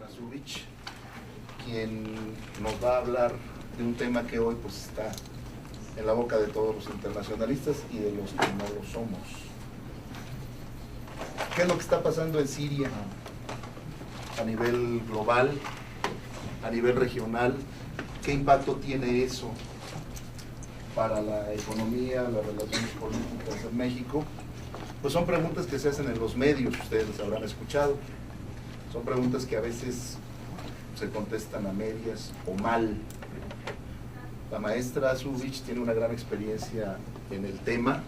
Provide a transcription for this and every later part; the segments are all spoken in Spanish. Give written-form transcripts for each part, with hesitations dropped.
Ana Zubic, quien nos va a hablar de un tema que hoy pues está en la boca de todos los internacionalistas y de los que no lo somos. ¿Qué es lo que está pasando en Siria a nivel global, a nivel regional? ¿Qué impacto tiene eso para la economía, las relaciones políticas en México? Pues son preguntas que se hacen en los medios, ustedes las habrán escuchado. Son preguntas que a veces se contestan a medias o mal. La maestra Zubic tiene una gran experiencia en el tema.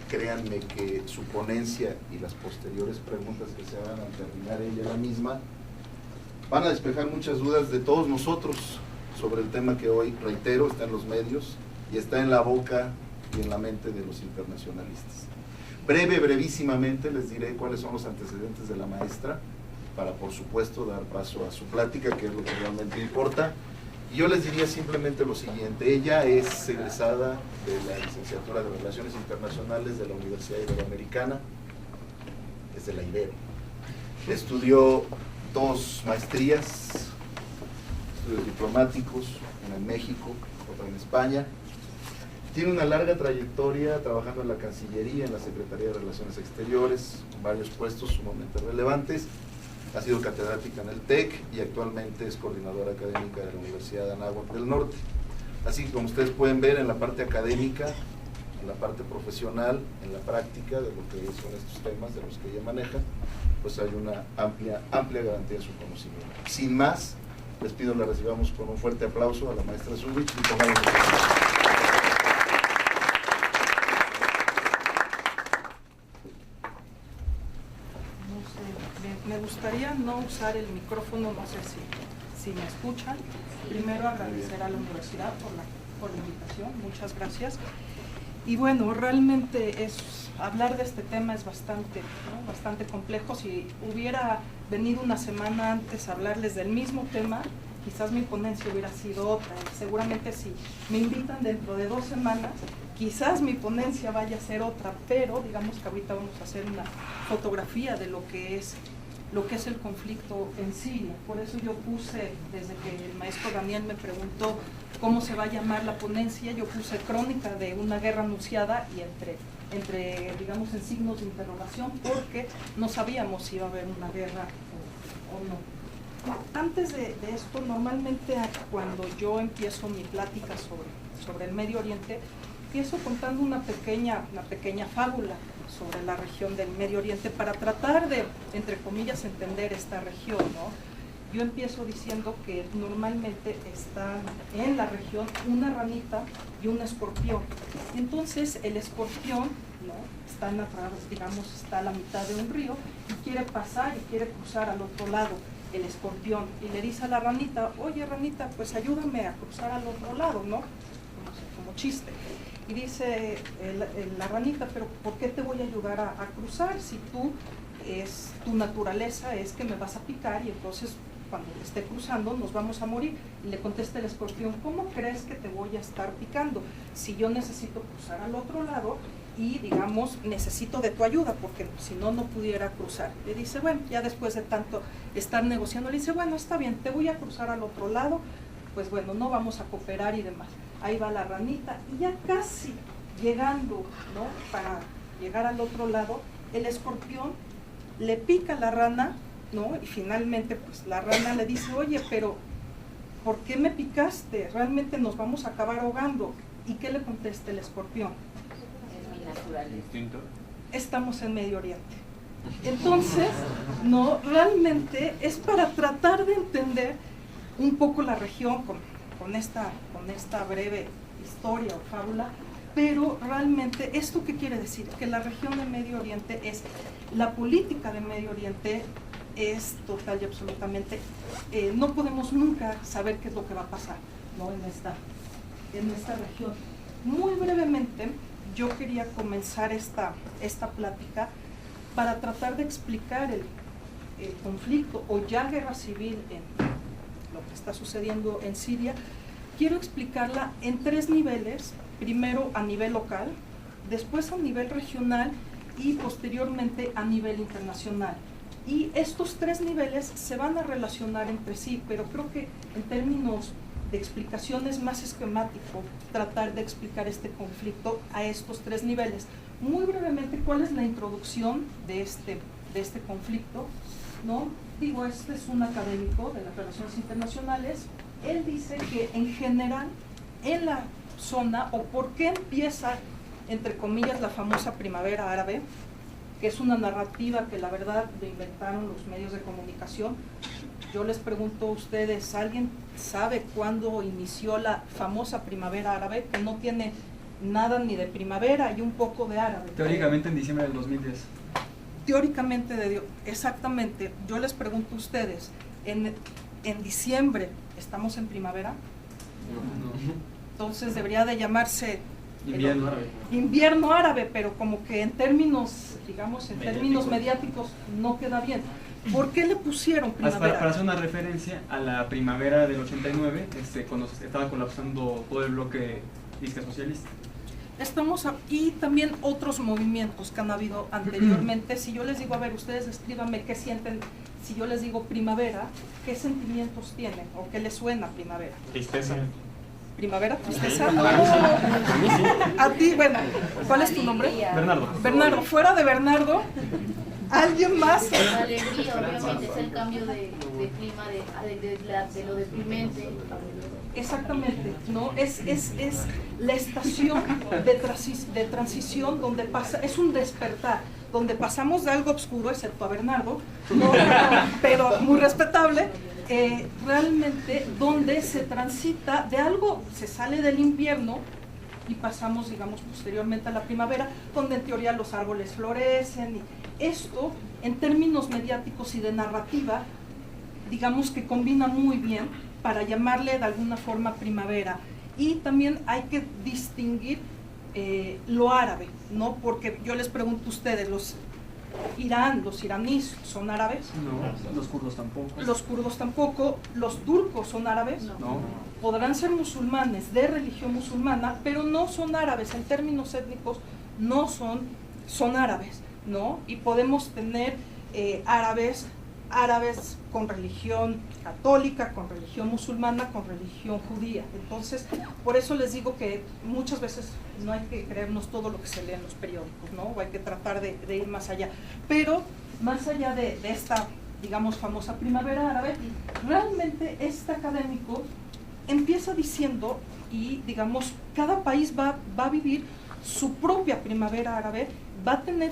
Créanme que su ponencia y las posteriores preguntas que se hagan al terminar ella la misma van a despejar muchas dudas de todos nosotros sobre el tema que hoy, reitero, está en los medios y está en la boca y en la mente de los internacionalistas. Brevísimamente les diré cuáles son los antecedentes de la maestra para, por supuesto, dar paso a su plática, que es lo que realmente importa. Y yo les diría simplemente lo siguiente: ella es egresada de la licenciatura de Relaciones Internacionales de la Universidad Iberoamericana, es de la Ibero. Estudió 2 maestrías, estudios diplomáticos, una en México, otra en España. Tiene una larga trayectoria trabajando en la Cancillería, en la Secretaría de Relaciones Exteriores, con varios puestos sumamente relevantes. Ha sido catedrática en el TEC y actualmente es coordinadora académica de la Universidad de Anáhuac del Norte. Así que, como ustedes pueden ver, en la parte académica, en la parte profesional, en la práctica de lo que son estos temas de los que ella maneja, pues hay una amplia garantía de su conocimiento. Sin más, les pido la recibamos con un fuerte aplauso a la maestra Zubic y pongamos de pie. Me gustaría no usar el micrófono, no sé si me escuchan. Primero agradecer a la universidad por la invitación, muchas gracias. Y bueno, realmente hablar de este tema es bastante complejo. Si hubiera venido una semana antes a hablarles del mismo tema, quizás mi ponencia hubiera sido otra. Y seguramente si me invitan dentro de 2 semanas, quizás mi ponencia vaya a ser otra, pero digamos que ahorita vamos a hacer una fotografía de lo que es el conflicto en Siria. Por eso yo puse, desde que el maestro Daniel me preguntó cómo se va a llamar la ponencia, yo puse crónica de una guerra anunciada y entre digamos, en signos de interrogación, porque no sabíamos si iba a haber una guerra o no. Antes de esto, normalmente cuando yo empiezo mi plática sobre el Medio Oriente, empiezo contando una pequeña fábula sobre la región del Medio Oriente para tratar de, entre comillas, entender esta región, ¿no? Yo empiezo diciendo que normalmente están en la región una ranita y un escorpión. Entonces el escorpión, ¿no?, está a la mitad de un río y quiere pasar y quiere cruzar al otro lado. El escorpión y le dice a la ranita: oye, ranita, pues ayúdame a cruzar al otro lado, ¿no? Como chiste. Y dice la ranita: pero ¿por qué te voy a ayudar a cruzar si tu naturaleza es que me vas a picar y entonces cuando esté cruzando nos vamos a morir? Y le contesta el escorpión: ¿cómo crees que te voy a estar picando si yo necesito cruzar al otro lado y, digamos, necesito de tu ayuda, porque si no, no pudiera cruzar? Le dice: bueno, ya después de tanto estar negociando, le dice: bueno, está bien, te voy a cruzar al otro lado, pues bueno, no vamos a cooperar y demás. Ahí va la ranita y ya casi llegando, ¿no?, para llegar al otro lado, el escorpión le pica a la rana, ¿no? Y finalmente pues la rana le dice: oye, pero ¿por qué me picaste? Realmente nos vamos a acabar ahogando. ¿Y qué le contesta el escorpión? Es mi naturaleza. Estamos en Medio Oriente. Entonces, no, realmente es para tratar de entender un poco la región con esta breve historia o fábula, pero realmente, ¿esto qué quiere decir? Que la región de Medio Oriente la política de Medio Oriente es total y absolutamente, no podemos nunca saber qué es lo que va a pasar, ¿no?, en esta región. Muy brevemente, yo quería comenzar esta plática para tratar de explicar el conflicto o ya guerra civil en lo que está sucediendo en Siria. Quiero explicarla en 3 niveles: primero a nivel local, después a nivel regional y posteriormente a nivel internacional. Y estos tres niveles se van a relacionar entre sí, pero creo que en términos de explicación es más esquemático tratar de explicar este conflicto a estos tres niveles. Muy brevemente, ¿cuál es la introducción de este conflicto? ¿No? Digo, este es un académico de las relaciones internacionales. Él dice que en general en la zona, o por qué empieza, entre comillas, la famosa primavera árabe, que es una narrativa que la verdad lo inventaron los medios de comunicación. Yo les pregunto a ustedes, ¿alguien sabe cuándo inició la famosa primavera árabe? Que no tiene nada ni de primavera y un poco de árabe. Teóricamente en diciembre del 2010. Teóricamente, exactamente. Yo les pregunto a ustedes, ¿en diciembre estamos en primavera? No. Entonces debería de llamarse Invierno árabe. Invierno árabe, pero como que en términos, digamos, en términos mediáticos no queda bien. ¿Por qué le pusieron primavera? Para hacer una referencia a la primavera del 89, cuando se estaba colapsando todo el bloque disque socialista. Y también otros movimientos que han habido anteriormente. Si yo les digo, a ver, ustedes escríbanme qué sienten, si yo les digo primavera, ¿qué sentimientos tienen? ¿O qué les suena primavera? Tristeza. ¿Primavera? ¿Tristeza? A ti, bueno, ¿cuál es tu nombre? Bernardo. Bernardo, fuera de Bernardo, ¿alguien más? La alegría, obviamente, es el cambio de clima, de lo deprimente. Exactamente, ¿no? Es la estación de transición donde pasa, es un despertar, donde pasamos de algo oscuro, excepto a Bernardo, ¿no? Pero muy respetable, realmente donde se transita de algo, se sale del invierno y pasamos, digamos, posteriormente a la primavera, donde en teoría los árboles florecen. Y esto, en términos mediáticos y de narrativa, digamos que combina muy bien para llamarle de alguna forma primavera. Y también hay que distinguir lo árabe, ¿no? Porque yo les pregunto a ustedes, los iraníes son árabes. No, los kurdos tampoco. Los kurdos tampoco. Los turcos son árabes. No. Podrán ser musulmanes, de religión musulmana, pero no son árabes, en términos étnicos no son árabes, ¿no? Y podemos tener árabes con religión católica, con religión musulmana, con religión judía. Entonces, por eso les digo que muchas veces no hay que creernos todo lo que se lee en los periódicos, ¿no? O hay que tratar de ir más allá. Pero, más allá de esta, digamos, famosa primavera árabe, realmente este académico empieza diciendo, y digamos, cada país va a vivir su propia primavera árabe, va a tener,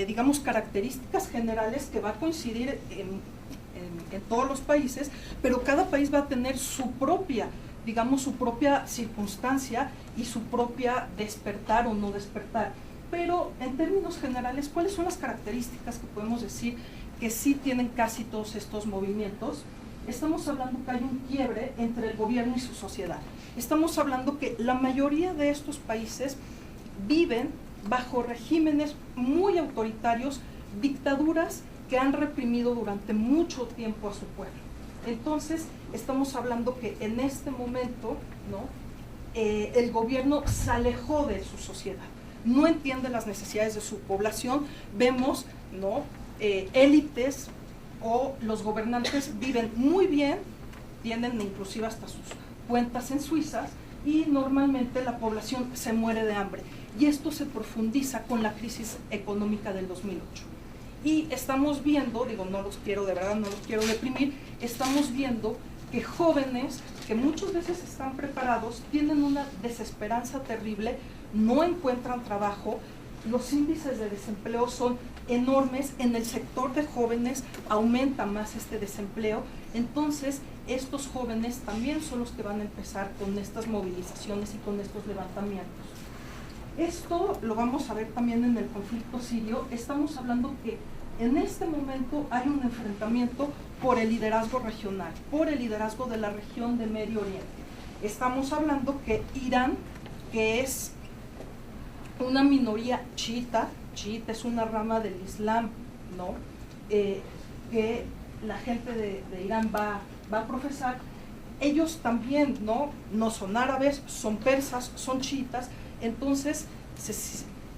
digamos, características generales que va a coincidir en todos los países, pero cada país va a tener su propia, digamos, su propia circunstancia y su propia despertar o no despertar. Pero en términos generales, ¿cuáles son las características que podemos decir que sí tienen casi todos estos movimientos? Estamos hablando que hay un quiebre entre el gobierno y su sociedad. Estamos hablando que la mayoría de estos países viven bajo regímenes muy autoritarios, dictaduras que han reprimido durante mucho tiempo a su pueblo. Entonces, estamos hablando que en este momento, ¿no? El gobierno se alejó de su sociedad, no entiende las necesidades de su población. Vemos, ¿no? Élites o los gobernantes viven muy bien, tienen inclusive hasta sus cuentas en Suiza, y normalmente la población se muere de hambre. Y esto se profundiza con la crisis económica del 2008. Y estamos viendo, digo, de verdad no los quiero deprimir, estamos viendo que jóvenes que muchas veces están preparados tienen una desesperanza terrible, no encuentran trabajo, los índices de desempleo son enormes, en el sector de jóvenes aumenta más este desempleo. Entonces estos jóvenes también son los que van a empezar con estas movilizaciones y con estos levantamientos. Esto lo vamos a ver también en el conflicto sirio. Estamos hablando que en este momento hay un enfrentamiento por el liderazgo regional, por el liderazgo de la región de Medio Oriente. Estamos hablando que Irán, que es una minoría chiita es una rama del Islam, ¿no? Que la gente de Irán va a profesar. Ellos también no son árabes, son persas, son chiitas. Entonces,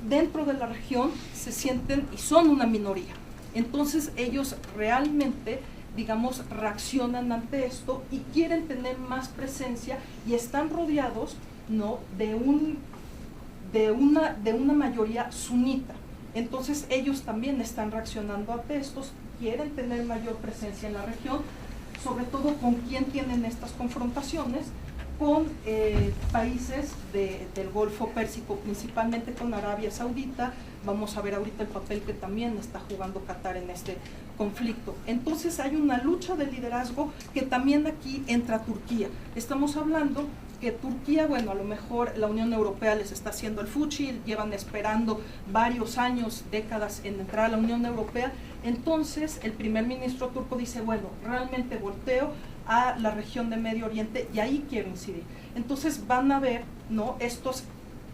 dentro de la región se sienten y son una minoría. Entonces ellos realmente, digamos, reaccionan ante esto y quieren tener más presencia y están rodeados, ¿no?, de una mayoría sunita. Entonces ellos también están reaccionando ante estos, quieren tener mayor presencia en la región, sobre todo con quién tienen estas confrontaciones, con países del Golfo Pérsico, principalmente con Arabia Saudita. Vamos a ver ahorita el papel que también está jugando Qatar en este conflicto. Entonces hay una lucha de liderazgo que también aquí entra Turquía. Estamos hablando que Turquía, bueno, a lo mejor la Unión Europea les está haciendo el fuchi, llevan esperando varios años, décadas en entrar a la Unión Europea. Entonces el primer ministro turco dice, bueno, realmente volteo a la región de Medio Oriente y ahí quiero incidir. Entonces van a ver, ¿no?, estos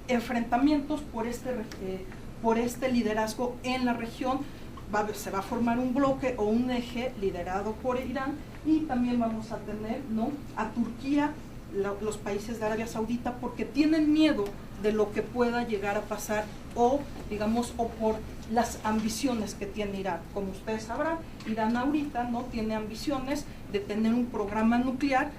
enfrentamientos por este liderazgo en la región. Se va a formar un bloque o un eje liderado por Irán, y también vamos a tener, ¿no?, a Turquía, los países de Arabia Saudita, porque tienen miedo de lo que pueda llegar a pasar o, digamos, o por las ambiciones que tiene Irán. Como ustedes sabrán, Irán ahorita no tiene ambiciones de tener un programa nuclear.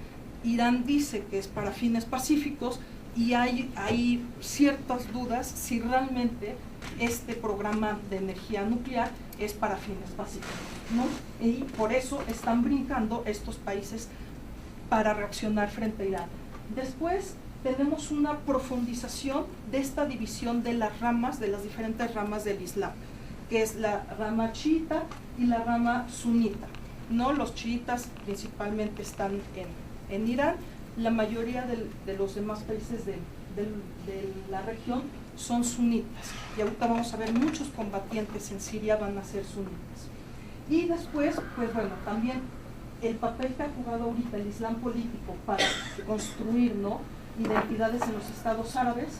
Irán dice que es para fines pacíficos y hay ciertas dudas si realmente este programa de energía nuclear es para fines pacíficos, ¿no? Y por eso están brincando estos países para reaccionar frente a Irán. Después tenemos una profundización de esta división de las ramas, de las diferentes ramas del Islam, que es la rama chiita y la rama sunita, ¿no? Los chiitas principalmente están en Irán. La mayoría de los demás países de la región son sunitas, y ahorita vamos a ver muchos combatientes en Siria van a ser sunitas. Y después, pues bueno, también el papel que ha jugado ahorita el Islam político para construir, ¿no?, identidades en los estados árabes,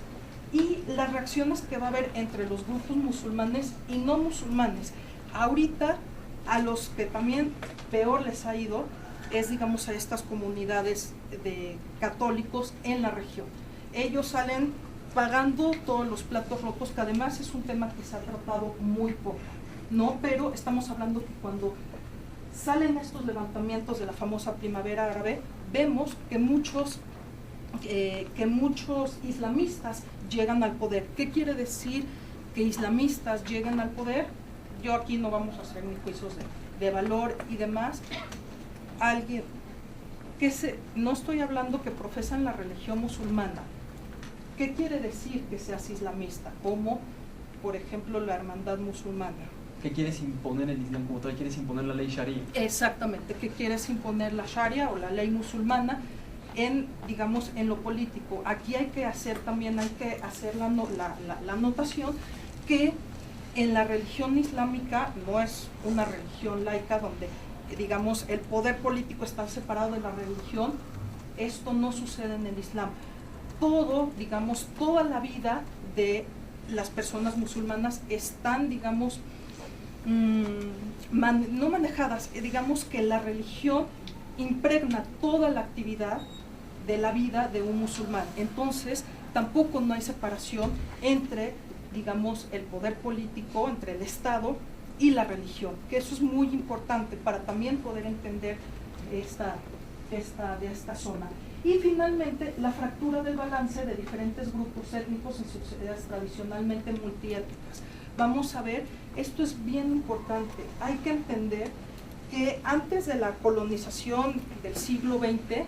y las reacciones que va a haber entre los grupos musulmanes y no musulmanes. Ahorita a los que también peor les ha ido es, digamos, a estas comunidades de católicos en la región. Ellos salen pagando todos los platos rotos, que además es un tema que se ha tratado muy poco, ¿no? Pero estamos hablando que cuando salen estos levantamientos de la famosa primavera árabe, vemos que muchos islamistas llegan al poder. ¿Qué quiere decir que islamistas lleguen al poder? Yo aquí no vamos a hacer ni juicios de valor y demás. Alguien no estoy hablando que profesan la religión musulmana. ¿Qué quiere decir que seas islamista? Como, por ejemplo, la hermandad musulmana. ¿Qué quieres imponer el Islam como tal? ¿Quieres imponer la ley Sharia? Exactamente, que quieres imponer la Sharia o la ley musulmana en, digamos, en lo político. Aquí hay que hacer la anotación que en la religión islámica no es una religión laica donde, digamos, el poder político está separado de la religión. Esto no sucede en el Islam. Todo, digamos, toda la vida de las personas musulmanas están, digamos, no manejadas, digamos que la religión impregna toda la actividad de la vida de un musulmán. Entonces tampoco no hay separación entre, digamos, el poder político, entre el Estado y la religión, que eso es muy importante para también poder entender esta zona. Y finalmente, la fractura del balance de diferentes grupos étnicos en sociedades tradicionalmente multiétnicas. Vamos a ver, esto es bien importante. Hay que entender que antes de la colonización del siglo XX,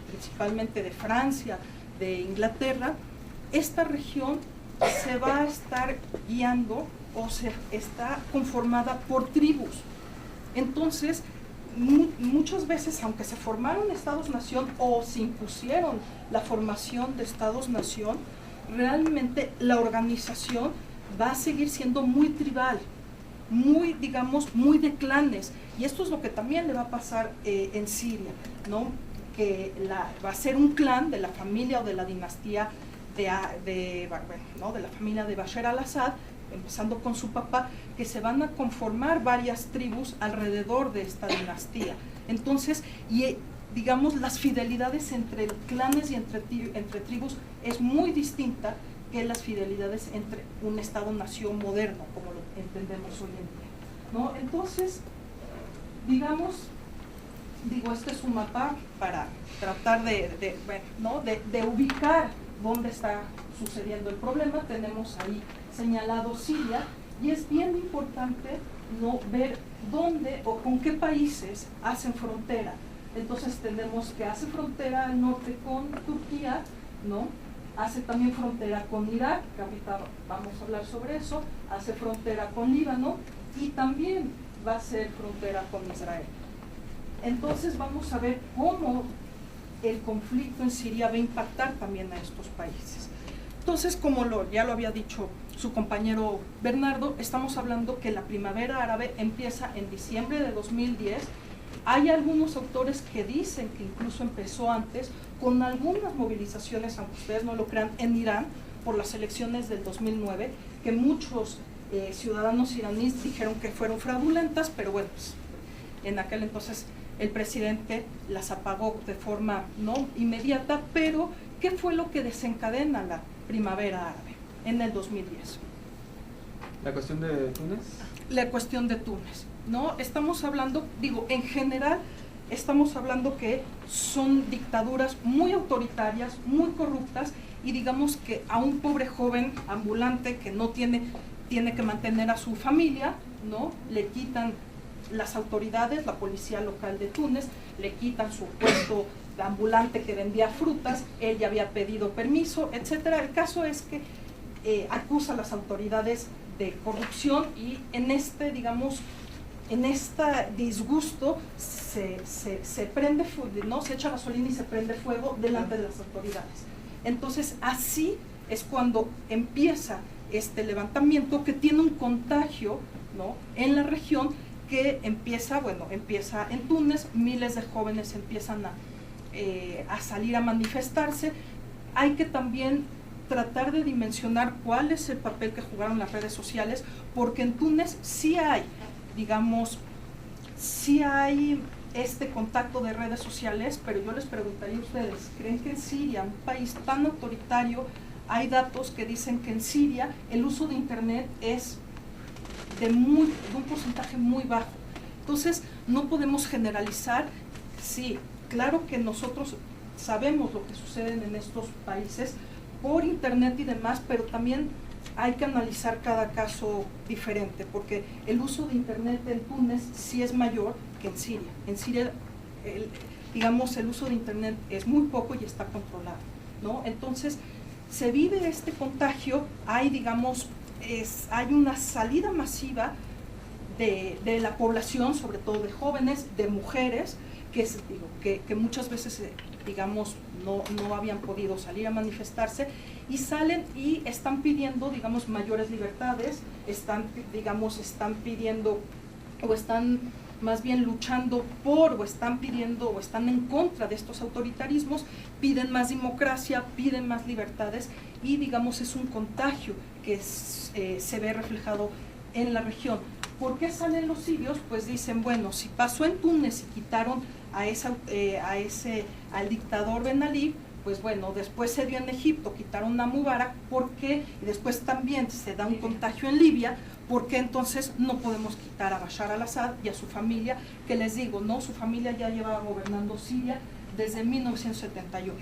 principalmente de Francia, de Inglaterra, esta región se va a estar guiando o se está conformada por tribus. Entonces, muchas veces, aunque se formaron estados-nación o se impusieron la formación de estados-nación, realmente la organización va a seguir siendo muy tribal, muy, digamos, muy de clanes. Y esto es lo que también le va a pasar en Siria, ¿no? Que va a ser un clan de la familia o de la dinastía de la familia de Bashar al-Assad, empezando con su papá, que se van a conformar varias tribus alrededor de esta dinastía. Entonces, digamos, las fidelidades entre clanes y entre tribus es muy distinta que las fidelidades entre un Estado-nación moderno, como lo entendemos hoy en día. ¿no? Entonces, digamos, este es un mapa para tratar de ubicar dónde está sucediendo el problema. Tenemos ahí señalado Siria, y es bien importante, ¿no?, ver dónde o con qué países hacen frontera. Entonces tenemos que hace frontera al norte con Turquía, ¿no? Hace también frontera con Irak, que ahorita vamos a hablar sobre eso, hace frontera con Líbano y también va a ser frontera con Israel. Entonces vamos a ver cómo el conflicto en Siria va a impactar también a estos países. Entonces, como ya lo había dicho su compañero Bernardo, estamos hablando que la primavera árabe empieza en diciembre de 2010. Hay algunos autores que dicen que incluso empezó antes, con algunas movilizaciones, aunque ustedes no lo crean, en Irán, por las elecciones del 2009, que muchos ciudadanos iraníes dijeron que fueron fraudulentas, pero bueno, pues, en aquel entonces el presidente las apagó de forma no inmediata. Pero, ¿qué fue lo que desencadena la primavera árabe en el 2010? ¿La cuestión de Túnez? La cuestión de Túnez, ¿no? Estamos hablando, en general, estamos hablando que son dictaduras muy autoritarias, muy corruptas, y digamos que a un pobre joven ambulante que no tiene que mantener a su familia, ¿no?, le quitan las autoridades, la policía local de Túnez, le quitan su puesto de ambulante que vendía frutas, él ya había pedido permiso, etcétera. El caso es que acusa a las autoridades de corrupción, y en este disgusto se prende fuego, ¿no?, se echa gasolina y se prende fuego delante de las autoridades. Entonces, así es cuando empieza este levantamiento, que tiene un contagio, ¿no?, en la región, que empieza en Túnez. Miles de jóvenes empiezan a salir a manifestarse. Hay que también tratar de dimensionar cuál es el papel que jugaron las redes sociales, porque en Túnez sí hay este contacto de redes sociales, pero yo les preguntaría a ustedes, ¿creen que en Siria, un país tan autoritario, hay datos que dicen que en Siria el uso de internet es de un porcentaje muy bajo? Entonces, no podemos generalizar. Sí, claro que nosotros sabemos lo que sucede en estos países por internet y demás, pero también hay que analizar cada caso diferente, porque el uso de internet en Túnez sí es mayor que en Siria. En Siria, el uso de internet es muy poco y está controlado, ¿no? Entonces, se vive este contagio, hay una salida masiva de la población, sobre todo de jóvenes, de mujeres, que muchas veces, no habían podido salir a manifestarse, y salen y están pidiendo, mayores libertades, están pidiendo, o están más bien luchando por, o están pidiendo, o están en contra de estos autoritarismos, piden más democracia, piden más libertades, y es un contagio que se ve reflejado en la región. ¿Por qué salen los sirios? Pues dicen, bueno, si pasó en Túnez y quitaron al dictador Ben Ali, pues bueno, después se dio en Egipto, quitaron a Mubarak, ¿por qué? Y después también se da un contagio en Libia, ¿por qué entonces no podemos quitar a Bashar al-Assad y a su familia? Que les digo, ¿no? Su familia ya llevaba gobernando Siria desde 1971.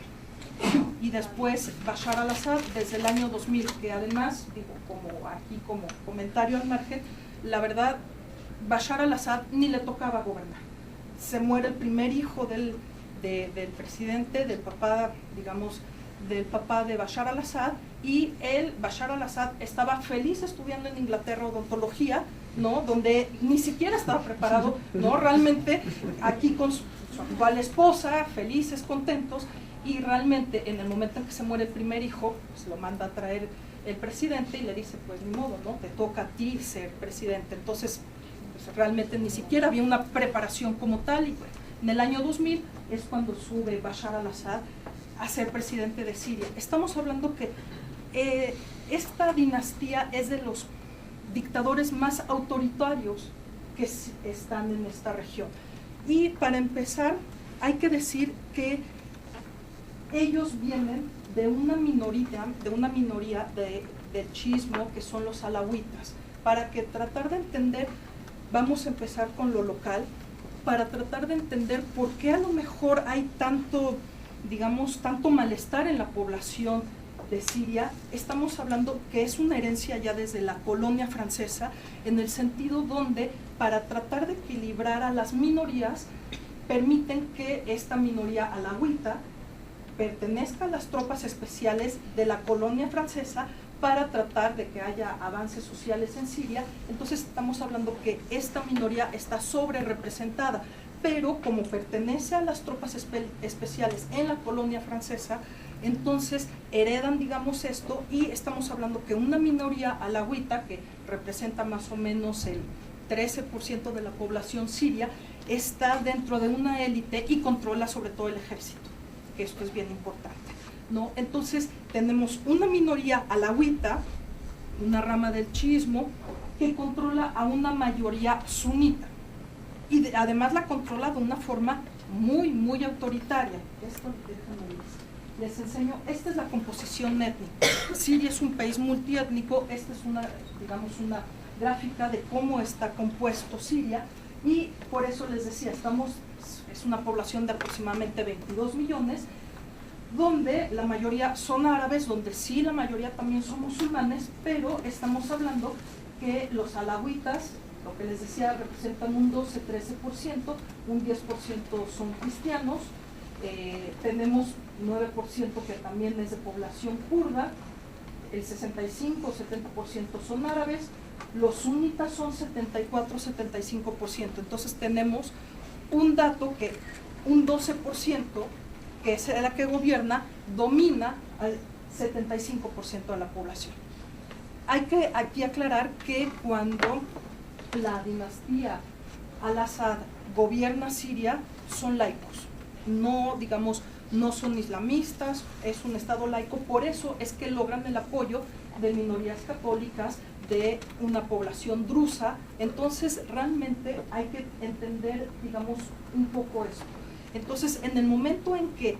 Y después Bashar al-Assad desde el año 2000, que además, como comentario al margen, la verdad, Bashar al-Assad ni le tocaba gobernar. Se muere el primer hijo del presidente, del papá de Bashar al-Assad, y Bashar al-Assad estaba feliz estudiando en Inglaterra odontología, ¿no?, donde ni siquiera estaba preparado, ¿no?, realmente aquí con su actual esposa, felices, contentos, y realmente en el momento en que se muere el primer hijo, pues lo manda a traer el presidente y le dice, pues ni modo, ¿no?, te toca a ti ser presidente. Entonces, pues, realmente ni siquiera había una preparación como tal, y pues, en el año 2000 es cuando sube Bashar al-Assad a ser presidente de Siria. Estamos hablando que esta dinastía es de los dictadores más autoritarios que están en esta región. Y para empezar, hay que decir que ellos vienen de una minoría del chiismo, que son los alawitas, para que tratar de entender vamos a empezar con lo local para tratar de entender por qué a lo mejor hay tanto, digamos, tanto malestar en la población de Siria. Estamos hablando que es una herencia ya desde la colonia francesa, en el sentido donde para tratar de equilibrar a las minorías, permiten que esta minoría alawita pertenezca a las tropas especiales de la colonia francesa para tratar de que haya avances sociales en Siria. Entonces estamos hablando que esta minoría está sobre representada, pero como pertenece a las tropas especiales en la colonia francesa, entonces heredan, digamos, esto, y estamos hablando que una minoría alawita, que representa más o menos el 13% de la población siria, está dentro de una élite y controla sobre todo el ejército, que esto es bien importante, ¿no? Entonces tenemos una minoría alawita, una rama del chiismo, que controla a una mayoría sunita, y además la controla de una forma muy, muy autoritaria. Esto, les enseño, esta es la composición étnica. Siria es un país multiétnico, esta es una, digamos, una gráfica de cómo está compuesto Siria, y por eso les decía, es una población de aproximadamente 22 millones, donde la mayoría son árabes, donde sí la mayoría también son musulmanes, pero estamos hablando que los alawitas, lo que les decía, representan un 12-13%, un 10% son cristianos, tenemos 9% que también es de población kurda, el 65-70% son árabes, los sunitas son 74-75%, entonces tenemos un dato que un 12%, que es la que gobierna, domina al 75% de la población. Hay que aquí aclarar que cuando la dinastía al-Assad gobierna Siria, son laicos, no, digamos, no son islamistas, es un estado laico, por eso es que logran el apoyo de minorías católicas, de una población drusa. Entonces realmente hay que entender, digamos, un poco eso. Entonces, en el momento en que,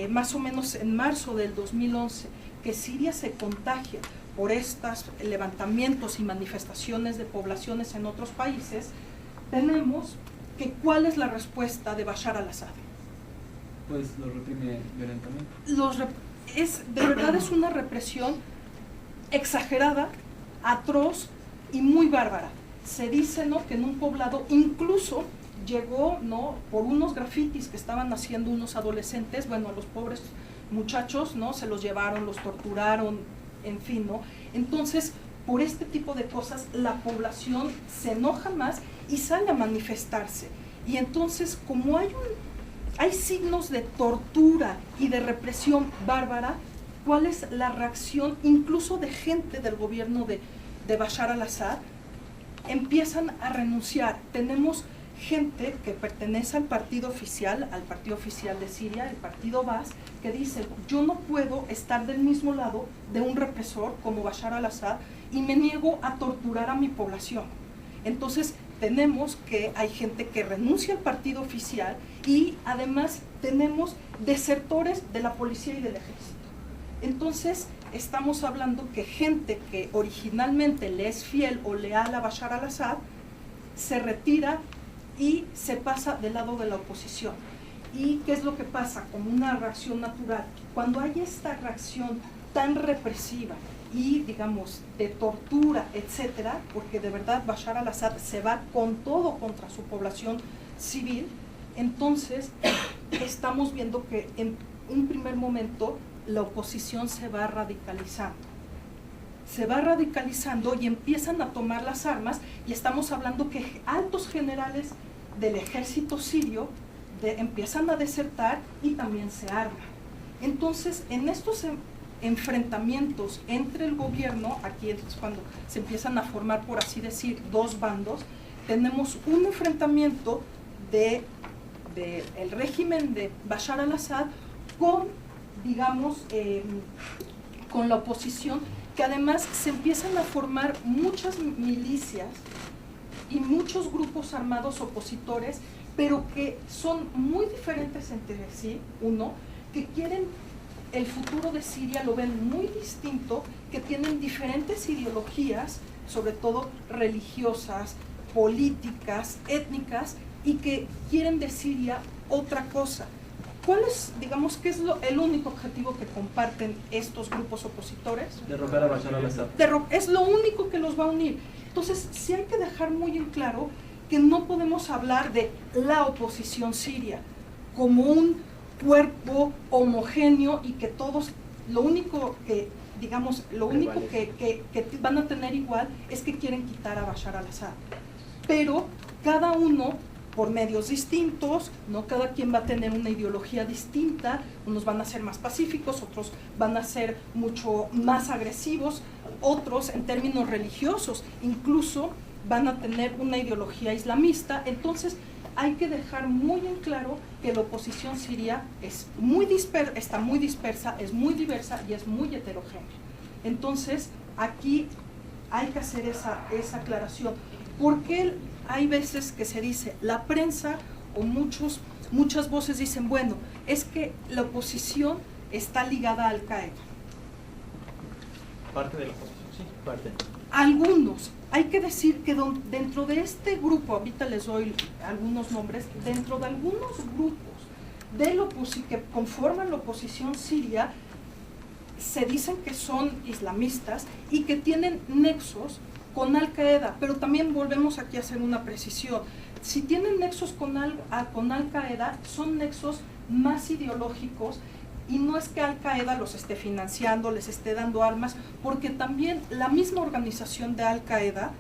más o menos en marzo del 2011, que Siria se contagia por estos levantamientos y manifestaciones de poblaciones en otros países, tenemos que ¿cuál es la respuesta de Bashar al-Assad? Pues lo reprime violentamente. De verdad es una represión exagerada, atroz y muy bárbara. Se dice, ¿no?, que en un poblado incluso llegó, ¿no?, por unos grafitis que estaban haciendo unos adolescentes, bueno, a los pobres muchachos, ¿no?, se los llevaron, los torturaron, en fin, ¿no? Entonces, por este tipo de cosas, la población se enoja más y sale a manifestarse. Y entonces, como hay signos de tortura y de represión bárbara, ¿cuál es la reacción incluso de gente del gobierno de Bashar al-Assad? Empiezan a renunciar. Tenemos gente que pertenece al partido oficial de Siria, el partido Baas, que dice, yo no puedo estar del mismo lado de un represor como Bashar al-Assad y me niego a torturar a mi población. Entonces tenemos que hay gente que renuncia al partido oficial y además tenemos desertores de la policía y del ejército. Entonces estamos hablando que gente que originalmente le es fiel o leal a Bashar al-Assad se retira y se pasa del lado de la oposición. ¿Y qué es lo que pasa? Como una reacción natural. Cuando hay esta reacción tan represiva y, digamos, de tortura, etcétera, porque de verdad Bashar al-Assad se va con todo contra su población civil, entonces estamos viendo que en un primer momento la oposición se va radicalizando. Se va radicalizando y empiezan a tomar las armas, y estamos hablando que altos generales del ejército sirio empiezan a desertar y también se arman. Entonces, en estos enfrentamientos entre el gobierno, aquí es cuando se empiezan a formar, por así decir, dos bandos, tenemos un enfrentamiento del régimen de Bashar al-Assad con, digamos, con la oposición, que además se empiezan a formar muchas milicias y muchos grupos armados opositores, pero que son muy diferentes entre sí, que quieren el futuro de Siria, lo ven muy distinto, que tienen diferentes ideologías, sobre todo religiosas, políticas, étnicas, y que quieren de Siria otra cosa. ¿Cuál es, digamos, qué es el único objetivo que comparten estos grupos opositores? Derrocar a Bashar al-Assad. Es lo único que los va a unir. Entonces, sí hay que dejar muy en claro que no podemos hablar de la oposición siria como un cuerpo homogéneo y que todos, lo único que, digamos, lo único que van a tener igual es que quieren quitar a Bashar al-Assad. Pero cada uno, por medios distintos, ¿no? Cada quien va a tener una ideología distinta, unos van a ser más pacíficos, otros van a ser mucho más agresivos, otros en términos religiosos incluso van a tener una ideología islamista. Entonces hay que dejar muy en claro que la oposición siria es está muy dispersa, es muy diversa y es muy heterogénea. Entonces aquí hay que hacer esa aclaración. Porque hay veces que se dice, la prensa o muchas voces dicen, bueno, es que la oposición está ligada a Al-Qaeda. Parte de la oposición, sí, parte. Algunos, hay que decir que dentro de este grupo, ahorita les doy algunos nombres, dentro de algunos grupos que conforman la oposición siria, se dicen que son islamistas y que tienen nexos con Al-Qaeda, pero también volvemos aquí a hacer una precisión. Si tienen nexos con Al-Qaeda, son nexos más ideológicos, y no es que Al-Qaeda los esté financiando, les esté dando armas, porque también la misma organización de Al-Qaeda,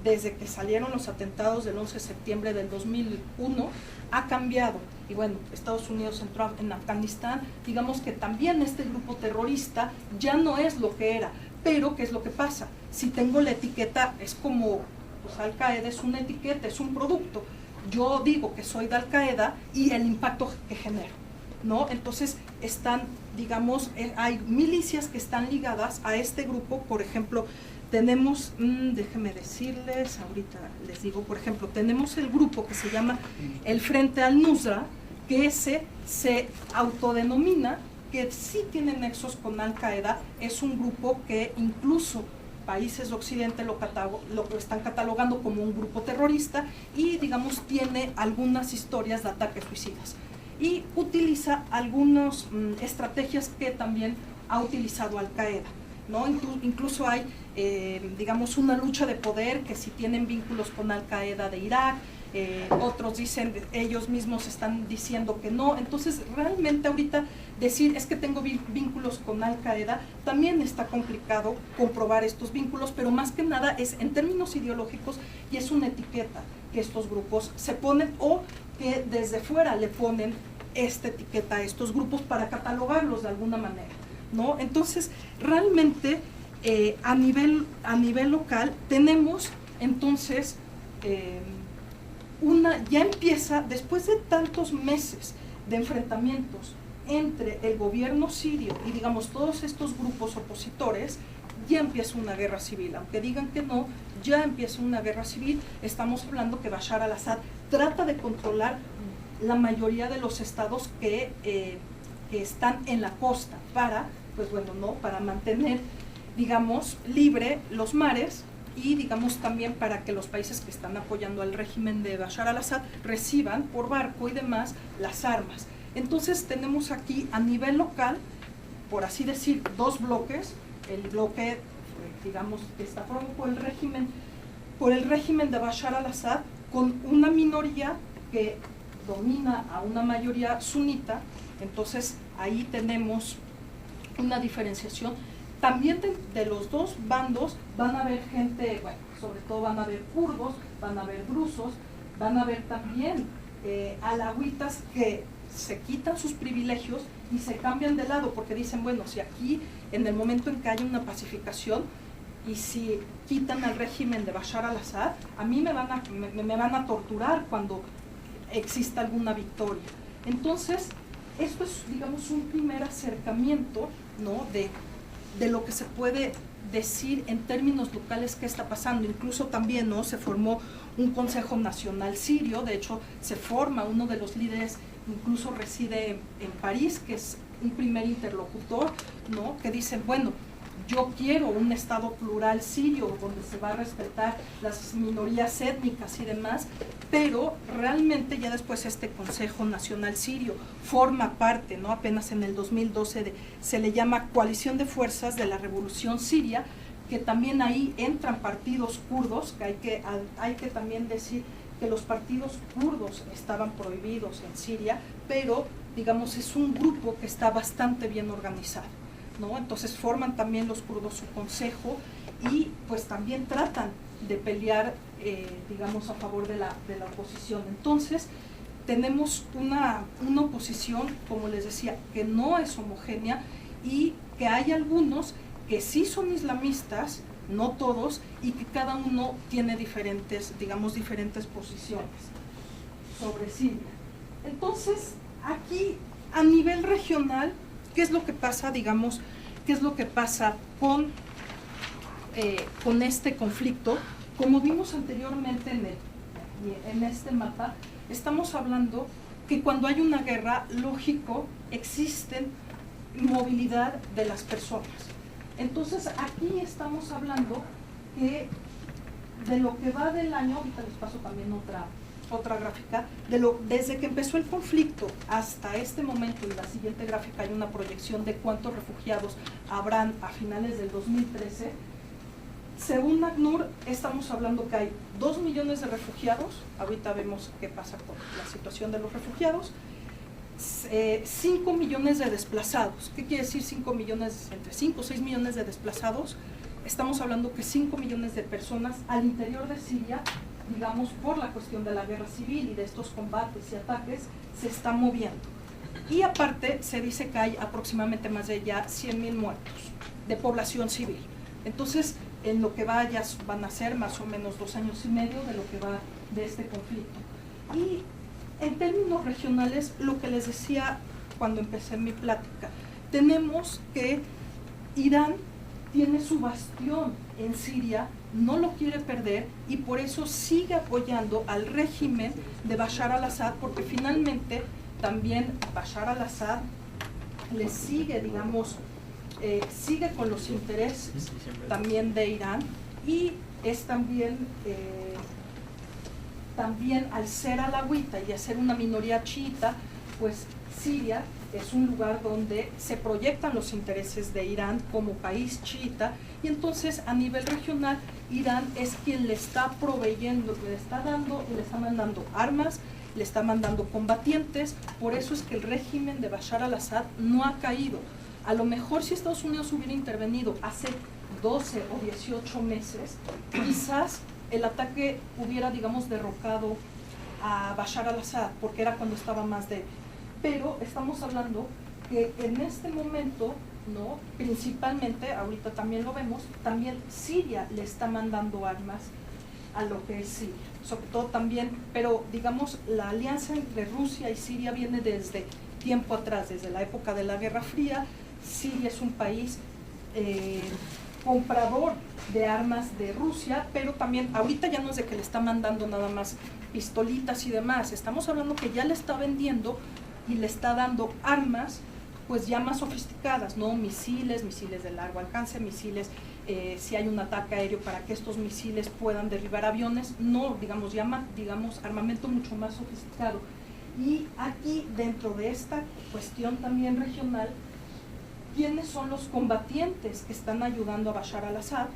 desde que salieron los atentados del 11 de septiembre del 2001, ha cambiado. Y bueno, Estados Unidos entró en Afganistán, digamos que también este grupo terrorista ya no es lo que era. Pero, ¿qué es lo que pasa? Si tengo la etiqueta, es como, pues Al-Qaeda es una etiqueta, es un producto. Yo digo que soy de Al-Qaeda y el impacto que genero, ¿no? Entonces, están, digamos, hay milicias que están ligadas a este grupo. Por ejemplo, tenemos, déjenme decirles, ahorita les digo, por ejemplo, tenemos el grupo que se llama el Frente al-Nusra, que ese se autodenomina que sí tiene nexos con Al-Qaeda. Es un grupo que incluso países de Occidente lo están catalogando como un grupo terrorista y, digamos, tiene algunas historias de ataques suicidas. Y utiliza algunas estrategias que también ha utilizado Al-Qaeda, ¿no? Incluso hay, digamos, una lucha de poder que si tienen vínculos con Al-Qaeda de Irak, otros dicen, ellos mismos están diciendo que no. Entonces realmente ahorita decir es que tengo vínculos con Al-Qaeda, también está complicado comprobar estos vínculos, pero más que nada es en términos ideológicos y es una etiqueta que estos grupos se ponen o que desde fuera le ponen esta etiqueta a estos grupos para catalogarlos de alguna manera, ¿no? Entonces realmente a nivel local tenemos entonces ya empieza, después de tantos meses de enfrentamientos entre el gobierno sirio y, digamos, todos estos grupos opositores, ya empieza una guerra civil. Aunque digan que no, ya empieza una guerra civil. Estamos hablando que Bashar al-Assad trata de controlar la mayoría de los estados que están en la costa para, pues bueno, ¿no? Para mantener, digamos, libre los mares y, digamos, también para que los países que están apoyando al régimen de Bashar al-Assad reciban por barco y demás las armas. Entonces tenemos aquí a nivel local, por así decir, dos bloques. El bloque, digamos, que está formado por el régimen de Bashar al-Assad, con una minoría que domina a una mayoría sunita. Entonces ahí tenemos una diferenciación. También de los dos bandos van a haber gente, bueno, sobre todo van a haber kurdos, van a haber drusos, van a haber también alawitas que se quitan sus privilegios y se cambian de lado, porque dicen, bueno, si aquí en el momento en que haya una pacificación y si quitan al régimen de Bashar al-Assad, a mí me van a torturar cuando exista alguna victoria. Entonces, esto es, digamos, un primer acercamiento, ¿no? de lo que se puede decir en términos locales qué está pasando. Incluso también, ¿no? Se formó un Consejo Nacional Sirio. De hecho, se forma uno de los líderes, incluso reside en París, que es un primer interlocutor, ¿no? Que dicen, bueno, yo quiero un Estado plural sirio donde se va a respetar las minorías étnicas y demás, pero realmente ya después este Consejo Nacional Sirio forma parte, ¿no? Apenas en el 2012 se le llama Coalición de Fuerzas de la Revolución Siria, que también ahí entran partidos kurdos, que hay que también decir que los partidos kurdos estaban prohibidos en Siria, pero digamos es un grupo que está bastante bien organizado, ¿no? Entonces forman también los kurdos su consejo y pues también tratan de pelear, digamos, a favor de la oposición. Entonces tenemos una oposición, como les decía, que no es homogénea y que hay algunos que sí son islamistas, no todos, y que cada uno tiene diferentes, digamos, diferentes posiciones sobre Siria. Entonces, aquí, a nivel regional, ¿qué es lo que pasa, digamos, qué es lo que pasa con este conflicto? Como vimos anteriormente en este mapa, estamos hablando que cuando hay una guerra, lógico, existen movilidad de las personas. Entonces, aquí estamos hablando que de lo que va del año, ahorita les paso también otra gráfica, desde que empezó el conflicto hasta este momento, en la siguiente gráfica hay una proyección de cuántos refugiados habrán a finales del 2013. Según ACNUR, estamos hablando que hay 2 millones de refugiados, ahorita vemos qué pasa con la situación de los refugiados, 5 millones de desplazados. ¿Qué quiere decir 5 millones? Entre 5 o 6 millones de desplazados. Estamos hablando que 5 millones de personas al interior de Siria, digamos, por la cuestión de la guerra civil y de estos combates y ataques, se están moviendo. Y aparte, se dice que hay aproximadamente más de ya 100.000 muertos de población civil. Entonces, en lo que va ya van a ser más o menos 2 años y medio de lo que va de este conflicto. Y en términos regionales, lo que les decía cuando empecé mi plática, tenemos que Irán tiene su bastión en Siria, no lo quiere perder y por eso sigue apoyando al régimen de Bashar al-Assad, porque finalmente también Bashar al-Assad le sigue, digamos, sigue con los intereses también de Irán y es también al ser alawita y a ser una minoría chiita, pues Siria es un lugar donde se proyectan los intereses de Irán como país chiita y entonces a nivel regional Irán es quien le está proveyendo, le está mandando armas, le está mandando combatientes, por eso es que el régimen de Bashar al-Assad no ha caído. A lo mejor si Estados Unidos hubiera intervenido hace 12 o 18 meses, quizás el ataque hubiera, digamos, derrocado a Bashar al-Assad, porque era cuando estaba más débil. Pero estamos hablando que en este momento, ¿no? Principalmente, ahorita también lo vemos, también Siria le está mandando armas a lo que es Siria. Sobre todo también, pero digamos, la alianza entre Rusia y Siria viene desde tiempo atrás, desde la época de la Guerra Fría. Siria es un país comprador de armas de Rusia, pero también ahorita ya no es de que le está mandando nada más pistolitas y demás, estamos hablando que ya le está vendiendo y le está dando armas pues ya más sofisticadas, ¿no? Misiles de largo alcance, misiles, si hay un ataque aéreo para que estos misiles puedan derribar aviones, no, digamos, armamento mucho más sofisticado. Y aquí, dentro de esta cuestión también regional, ¿quiénes son los combatientes que están ayudando a Bashar al-Assad?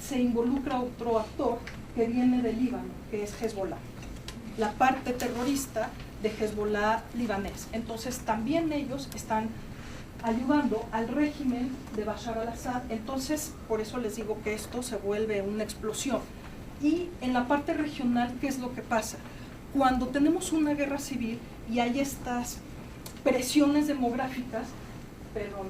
Se involucra otro actor que viene de Líbano, que es Hezbollah, la parte terrorista de Hezbollah libanés. Entonces también ellos están ayudando al régimen de Bashar al-Assad. Entonces, por eso les digo que esto se vuelve una explosión. Y en la parte regional, ¿qué es lo que pasa? Cuando tenemos una guerra civil y hay estas presiones demográficas, perdón,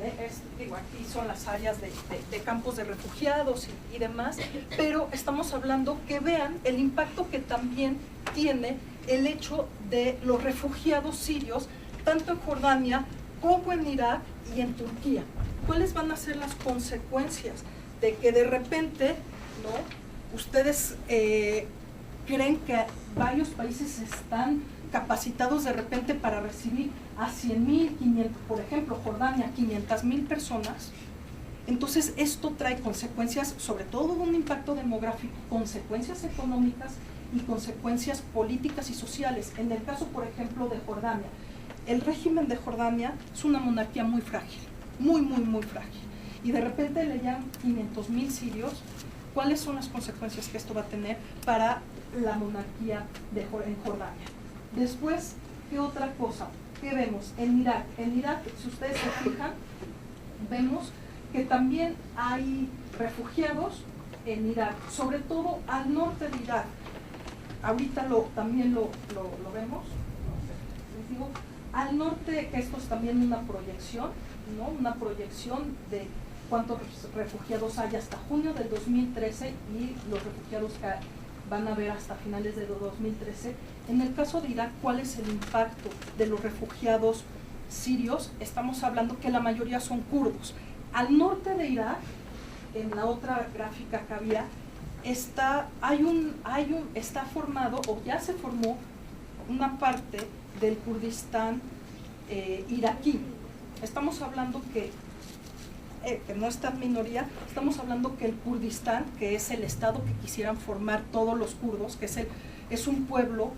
digo, aquí son las áreas de campos de refugiados y demás, pero estamos hablando que vean el impacto que también tiene el hecho de los refugiados sirios, tanto en Jordania como en Irak y en Turquía. ¿Cuáles van a ser las consecuencias de que de repente, ¿no? Ustedes creen que varios países están capacitados de repente para recibir a 100.000, 500, por ejemplo, Jordania, 500.000 personas, Entonces, esto trae consecuencias, sobre todo un impacto demográfico, consecuencias económicas y consecuencias políticas y sociales. En el caso, por ejemplo, de Jordania, el régimen de Jordania es una monarquía muy frágil, muy, muy, muy frágil. Y de repente le llegan 500,000 sirios. ¿Cuáles son las consecuencias que esto va a tener para la monarquía en Jordania? Después, ¿qué otra cosa? ¿Qué vemos? En Irak. En Irak, si ustedes se fijan, vemos que también hay refugiados en Irak, sobre todo al norte de Irak. Ahorita también lo vemos, les digo, al norte, que esto es también una proyección, ¿no? Una proyección de cuántos refugiados hay hasta junio del 2013 y los refugiados que van a haber hasta finales de 2013. En el caso de Irak, ¿cuál es el impacto de los refugiados sirios? Estamos hablando que la mayoría son kurdos. Al norte de Irak, en la otra gráfica que había, está formado, o ya se formó, una parte del Kurdistán iraquí. Estamos hablando que no está en minoría, estamos hablando que el Kurdistán, que es el estado que quisieran formar todos los kurdos, que es un pueblo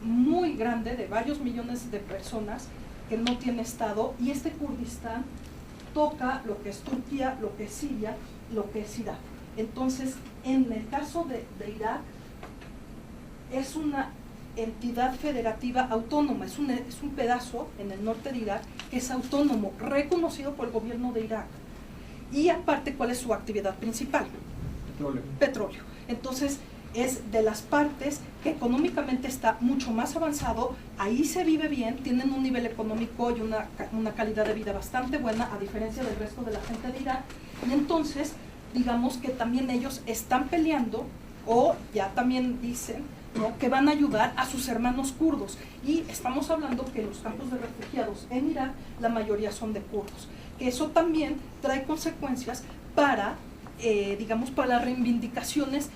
muy grande de varios millones de personas que no tiene estado, y este Kurdistán toca lo que es Turquía, lo que es Siria, lo que es Irak. Entonces, en el caso de Irak, es una entidad federativa autónoma, es un pedazo en el norte de Irak que es autónomo, reconocido por el gobierno de Irak. Y aparte, ¿cuál es su actividad principal? Petróleo. Entonces, es de las partes que económicamente está mucho más avanzado, ahí se vive bien, tienen un nivel económico y una calidad de vida bastante buena, a diferencia del resto de la gente de Irak. Y entonces, digamos que también ellos están peleando, o ya también dicen, ¿no?, que van a ayudar a sus hermanos kurdos. Y estamos hablando que los campos de refugiados en Irak, la mayoría son de kurdos. Que eso también trae consecuencias para, digamos, para las reivindicaciones,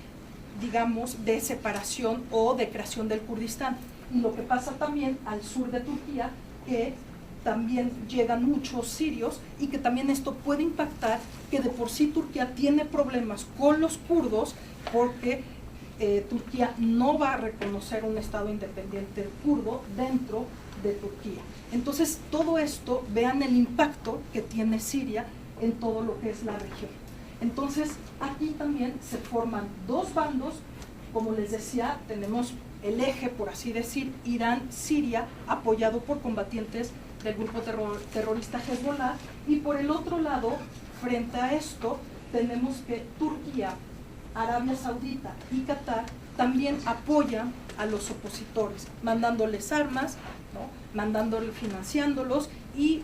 digamos, de separación o de creación del Kurdistán. Y lo que pasa también al sur de Turquía, que también llegan muchos sirios, y que también esto puede impactar, que de por sí Turquía tiene problemas con los kurdos, porque Turquía no va a reconocer un estado independiente kurdo dentro de Turquía. Entonces, todo esto, vean el impacto que tiene Siria en todo lo que es la región. Entonces, aquí también se forman dos bandos. Como les decía, tenemos el eje, por así decir, Irán-Siria, apoyado por combatientes del grupo terrorista Hezbollah, y por el otro lado, frente a esto, tenemos que Turquía, Arabia Saudita y Qatar también apoyan a los opositores, mandándoles armas, ¿no?, financiándolos, y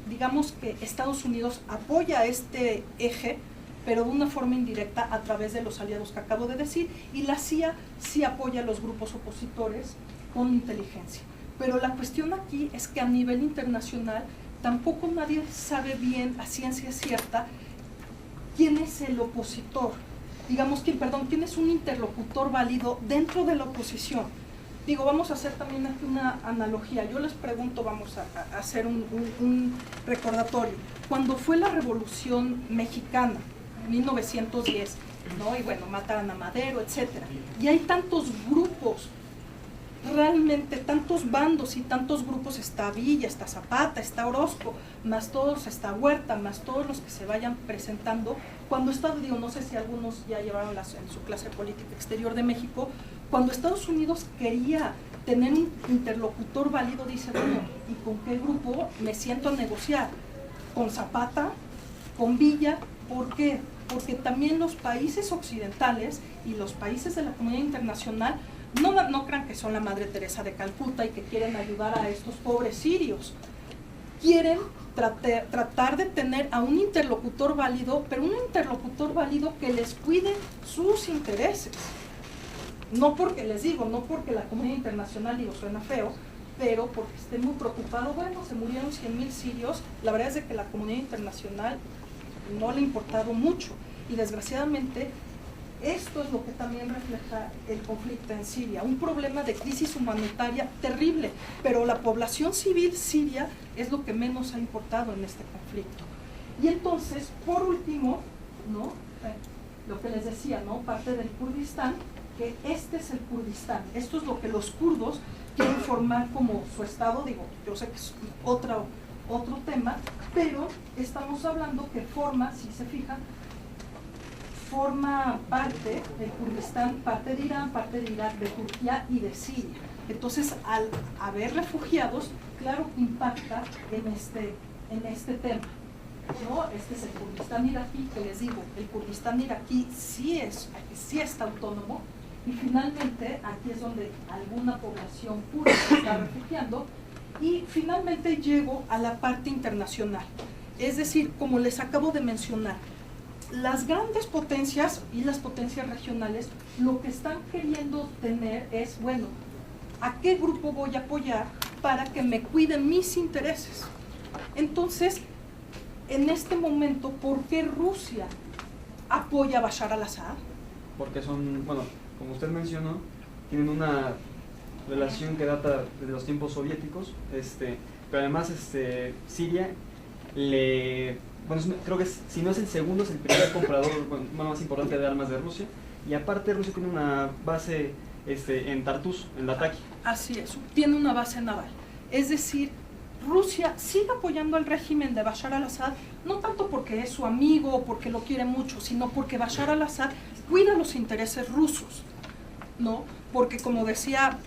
digamos que Estados Unidos apoya este eje, pero de una forma indirecta a través de los aliados que acabo de decir, y la CIA sí apoya a los grupos opositores con inteligencia. Pero la cuestión aquí es que a nivel internacional tampoco nadie sabe bien a ciencia cierta quién es el opositor, digamos, quién es un interlocutor válido dentro de la oposición. Digo, vamos a hacer también aquí una analogía. Yo les pregunto, vamos a hacer un recordatorio. Cuando fue la Revolución Mexicana, 1910, ¿no? Y bueno, mataron a Madero, etcétera. Y hay tantos grupos, realmente tantos bandos y tantos grupos, está Villa, está Zapata, está Orozco, más todos, está Huerta, más todos los que se vayan presentando. Cuando digo, no sé si algunos ya llevaron en su clase de política exterior de México, cuando Estados Unidos quería tener un interlocutor válido, dice, bueno, ¿y con qué grupo me siento a negociar? ¿Con Zapata? ¿Con Villa? ¿Por qué? Porque también los países occidentales y los países de la comunidad internacional no crean que son la Madre Teresa de Calcuta y que quieren ayudar a estos pobres sirios. Quieren tratar de tener a un interlocutor válido, pero un interlocutor válido que les cuide sus intereses. No porque, les digo, no porque la comunidad internacional, digo, suena feo, pero porque esté muy preocupado. Bueno, se murieron 100,000 sirios, la verdad es de que la comunidad internacional no le ha importado mucho, y desgraciadamente esto es lo que también refleja el conflicto en Siria, un problema de crisis humanitaria terrible, pero la población civil siria es lo que menos ha importado en este conflicto. Y entonces, por último, ¿no? Lo que les decía, ¿no? Parte del Kurdistán, que este es el Kurdistán. Esto es lo que los kurdos quieren formar como su estado. Digo, yo sé que es otro tema, pero estamos hablando que forma, si se fijan, forma parte del Kurdistán, parte de Irán, parte de Irak, de Turquía y de Siria. Entonces, al haber refugiados, claro que impacta en este tema, ¿no? Este es el Kurdistán iraquí, que les digo, el Kurdistán iraquí sí está autónomo, y finalmente aquí es donde alguna población kurda se está refugiando, y finalmente llego a la parte internacional. Es decir, como les acabo de mencionar, las grandes potencias y las potencias regionales lo que están queriendo tener es, bueno, ¿a qué grupo voy a apoyar para que me cuiden mis intereses? Entonces, en este momento, ¿por qué Rusia apoya a Bashar al-Assad? Porque son, bueno, como usted mencionó, tienen una relación que data desde los tiempos soviéticos, pero además Siria bueno, creo que si no es el segundo, es el primer comprador más importante de armas de Rusia, y aparte Rusia tiene una base en Tartus, en Latakia. Así es, tiene una base naval. Es decir, Rusia sigue apoyando al régimen de Bashar al-Assad, no tanto porque es su amigo o porque lo quiere mucho, sino porque Bashar al-Assad cuida los intereses rusos, ¿no? Porque como decía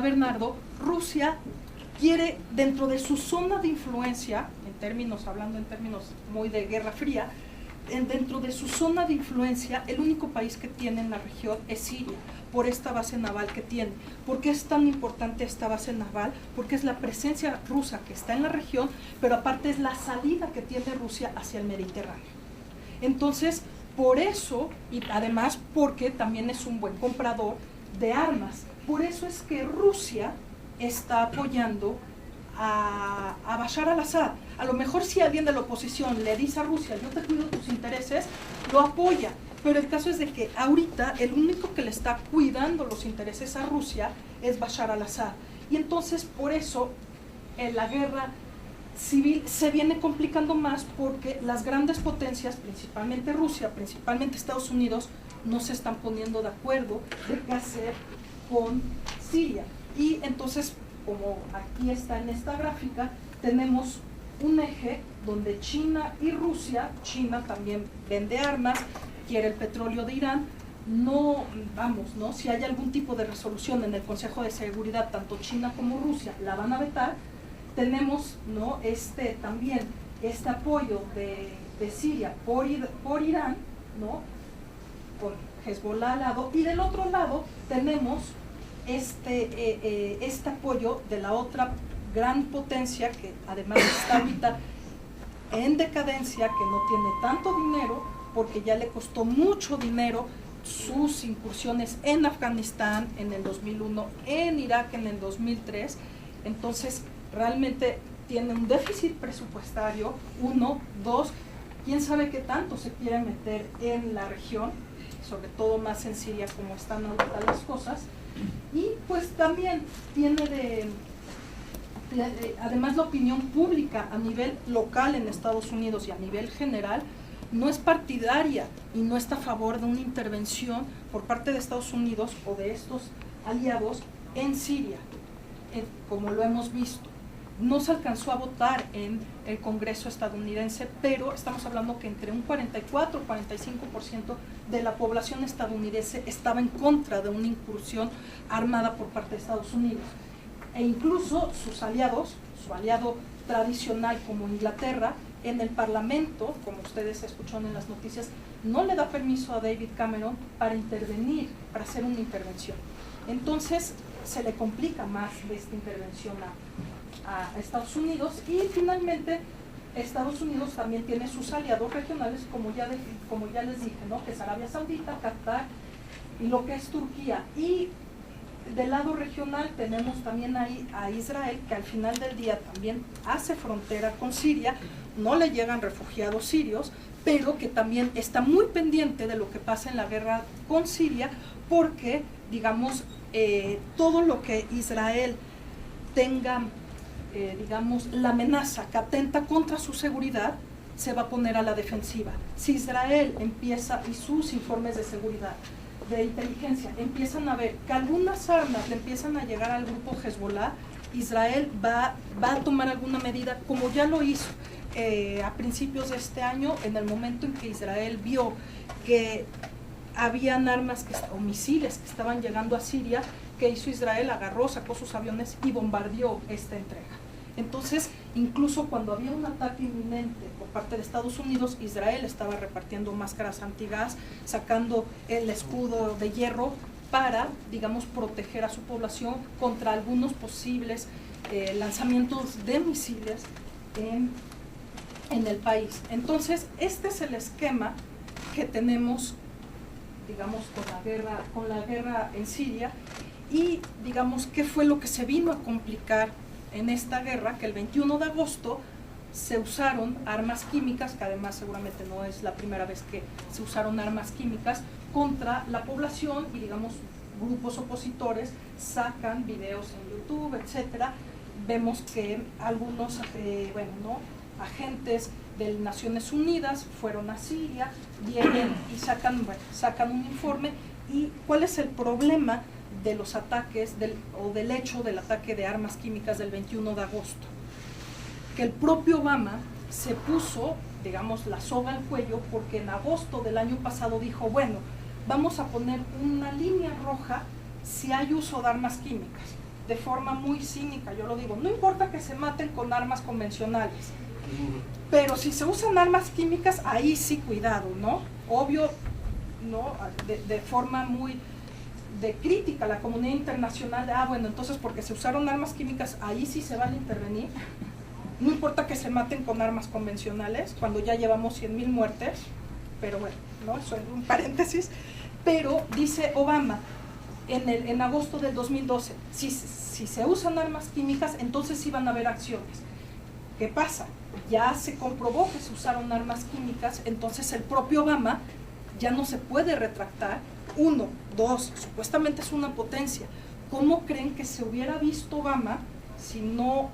Bernardo, Rusia quiere, dentro de su zona de influencia, hablando en términos muy de Guerra Fría, dentro de su zona de influencia, el único país que tiene en la región es Siria, por esta base naval que tiene. ¿Por qué es tan importante esta base naval? Porque es la presencia rusa que está en la región, pero aparte es la salida que tiene Rusia hacia el Mediterráneo. Entonces, por eso, y además porque también es un buen comprador de armas, por eso es que Rusia está apoyando a Bashar al-Assad. A lo mejor si alguien de la oposición le dice a Rusia, yo te cuido tus intereses, lo apoya, pero el caso es de que ahorita el único que le está cuidando los intereses a Rusia es Bashar al-Assad. Y entonces por eso la guerra civil se viene complicando más, porque las grandes potencias, principalmente Rusia, principalmente Estados Unidos, no se están poniendo de acuerdo de qué hacer con Siria. Y entonces, como aquí está en esta gráfica, tenemos un eje donde China y Rusia, China también vende armas, quiere el petróleo de Irán, no, si hay algún tipo de resolución en el Consejo de Seguridad, tanto China como Rusia la van a vetar. Tenemos, ¿no? También este apoyo de Siria por Irán, ¿no? Con Hezbollah al lado, y del otro lado tenemos este apoyo de la otra gran potencia que además está ahorita en decadencia, que no tiene tanto dinero porque ya le costó mucho dinero sus incursiones en Afganistán en el 2001, en Irak en el 2003. Entonces realmente tiene un déficit presupuestario, 1, 2, quién sabe qué tanto se quiere meter en la región, sobre todo más en Siria como están ahorita las cosas. Y pues también tiene además la opinión pública a nivel local en Estados Unidos y a nivel general no es partidaria y no está a favor de una intervención por parte de Estados Unidos o de estos aliados en Siria, como lo hemos visto. No se alcanzó a votar en el Congreso estadounidense, pero estamos hablando que entre un 44 y 45% de la población estadounidense estaba en contra de una incursión armada por parte de Estados Unidos. E incluso sus aliados, su aliado tradicional como Inglaterra, en el Parlamento, como ustedes escucharon en las noticias, no le da permiso a David Cameron para intervenir, para hacer una intervención. Entonces se le complica más de esta intervención a Estados Unidos, y finalmente Estados Unidos también tiene sus aliados regionales, como ya les dije, ¿no? Que es Arabia Saudita, Qatar y lo que es Turquía. Y del lado regional tenemos también ahí a Israel, que al final del día también hace frontera con Siria, no le llegan refugiados sirios, pero que también está muy pendiente de lo que pasa en la guerra con Siria, porque, digamos, todo lo que Israel tenga, digamos, la amenaza que atenta contra su seguridad, se va a poner a la defensiva. Si Israel empieza, y sus informes de seguridad, de inteligencia, empiezan a ver que algunas armas le empiezan a llegar al grupo Hezbollah, Israel va a tomar alguna medida, como ya lo hizo a principios de este año, en el momento en que Israel vio que habían armas o misiles que estaban llegando a Siria. ¿Qué hizo Israel? Agarró, sacó sus aviones y bombardeó esta entrega. Entonces, incluso cuando había un ataque inminente por parte de Estados Unidos, Israel estaba repartiendo máscaras antigas, sacando el escudo de hierro para, digamos, proteger a su población contra algunos posibles lanzamientos de misiles en el país. Entonces, este es el esquema que tenemos, digamos, con la guerra en Siria. Y, digamos, ¿qué fue lo que se vino a complicar en esta guerra? Que el 21 de agosto se usaron armas químicas, que además seguramente no es la primera vez que se usaron armas químicas contra la población, y, digamos, grupos opositores sacan videos en YouTube, etcétera. Vemos que algunos agentes de Naciones Unidas fueron a Siria, vienen y sacan un informe. ¿Y cuál es el problema de los ataques del hecho del ataque de armas químicas del 21 de agosto? Que el propio Obama se puso, digamos, la soga al cuello, porque en agosto del año pasado dijo, bueno, vamos a poner una línea roja si hay uso de armas químicas, de forma muy cínica. Yo lo digo, no importa que se maten con armas convencionales, pero si se usan armas químicas, ahí sí cuidado, ¿no? Obvio, ¿no? De forma muy de crítica a la comunidad internacional, bueno, entonces porque se usaron armas químicas, ahí sí se van a intervenir. No importa que se maten con armas convencionales, cuando ya llevamos 100,000 muertes, pero bueno, ¿no? Eso es un paréntesis. Pero dice Obama, en agosto del 2012, si se usan armas químicas, entonces sí van a haber acciones. ¿Qué pasa? Ya se comprobó que se usaron armas químicas, entonces el propio Obama ya no se puede retractar. 1, 2, supuestamente es una potencia. ¿Cómo creen que se hubiera visto Obama si no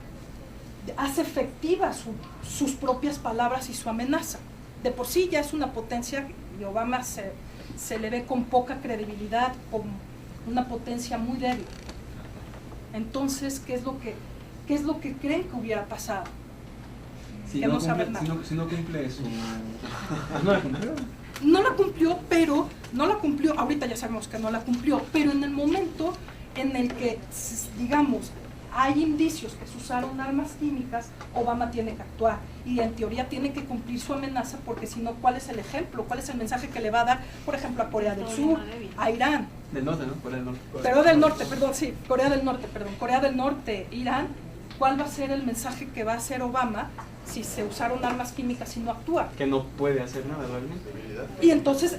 hace efectivas sus propias palabras y su amenaza? De por sí ya es una potencia, y Obama se le ve con poca credibilidad, con una potencia muy débil. Entonces, ¿qué es lo que creen que hubiera pasado? Si que no, no saber nada. Si no cumple su... ¿No la cumplió? No la cumplió, ahorita ya sabemos que no la cumplió, pero en el momento en el que, digamos, hay indicios que se usaron armas químicas, Obama tiene que actuar y en teoría tiene que cumplir su amenaza, porque si no, ¿cuál es el ejemplo? ¿Cuál es el mensaje que le va a dar, por ejemplo, a Corea del Sur, a Irán? Del norte, ¿no? Corea del Norte. Corea del Norte, Irán. ¿Cuál va a ser el mensaje que va a hacer Obama si se usaron armas químicas y no actúa? Que no puede hacer nada realmente. Y entonces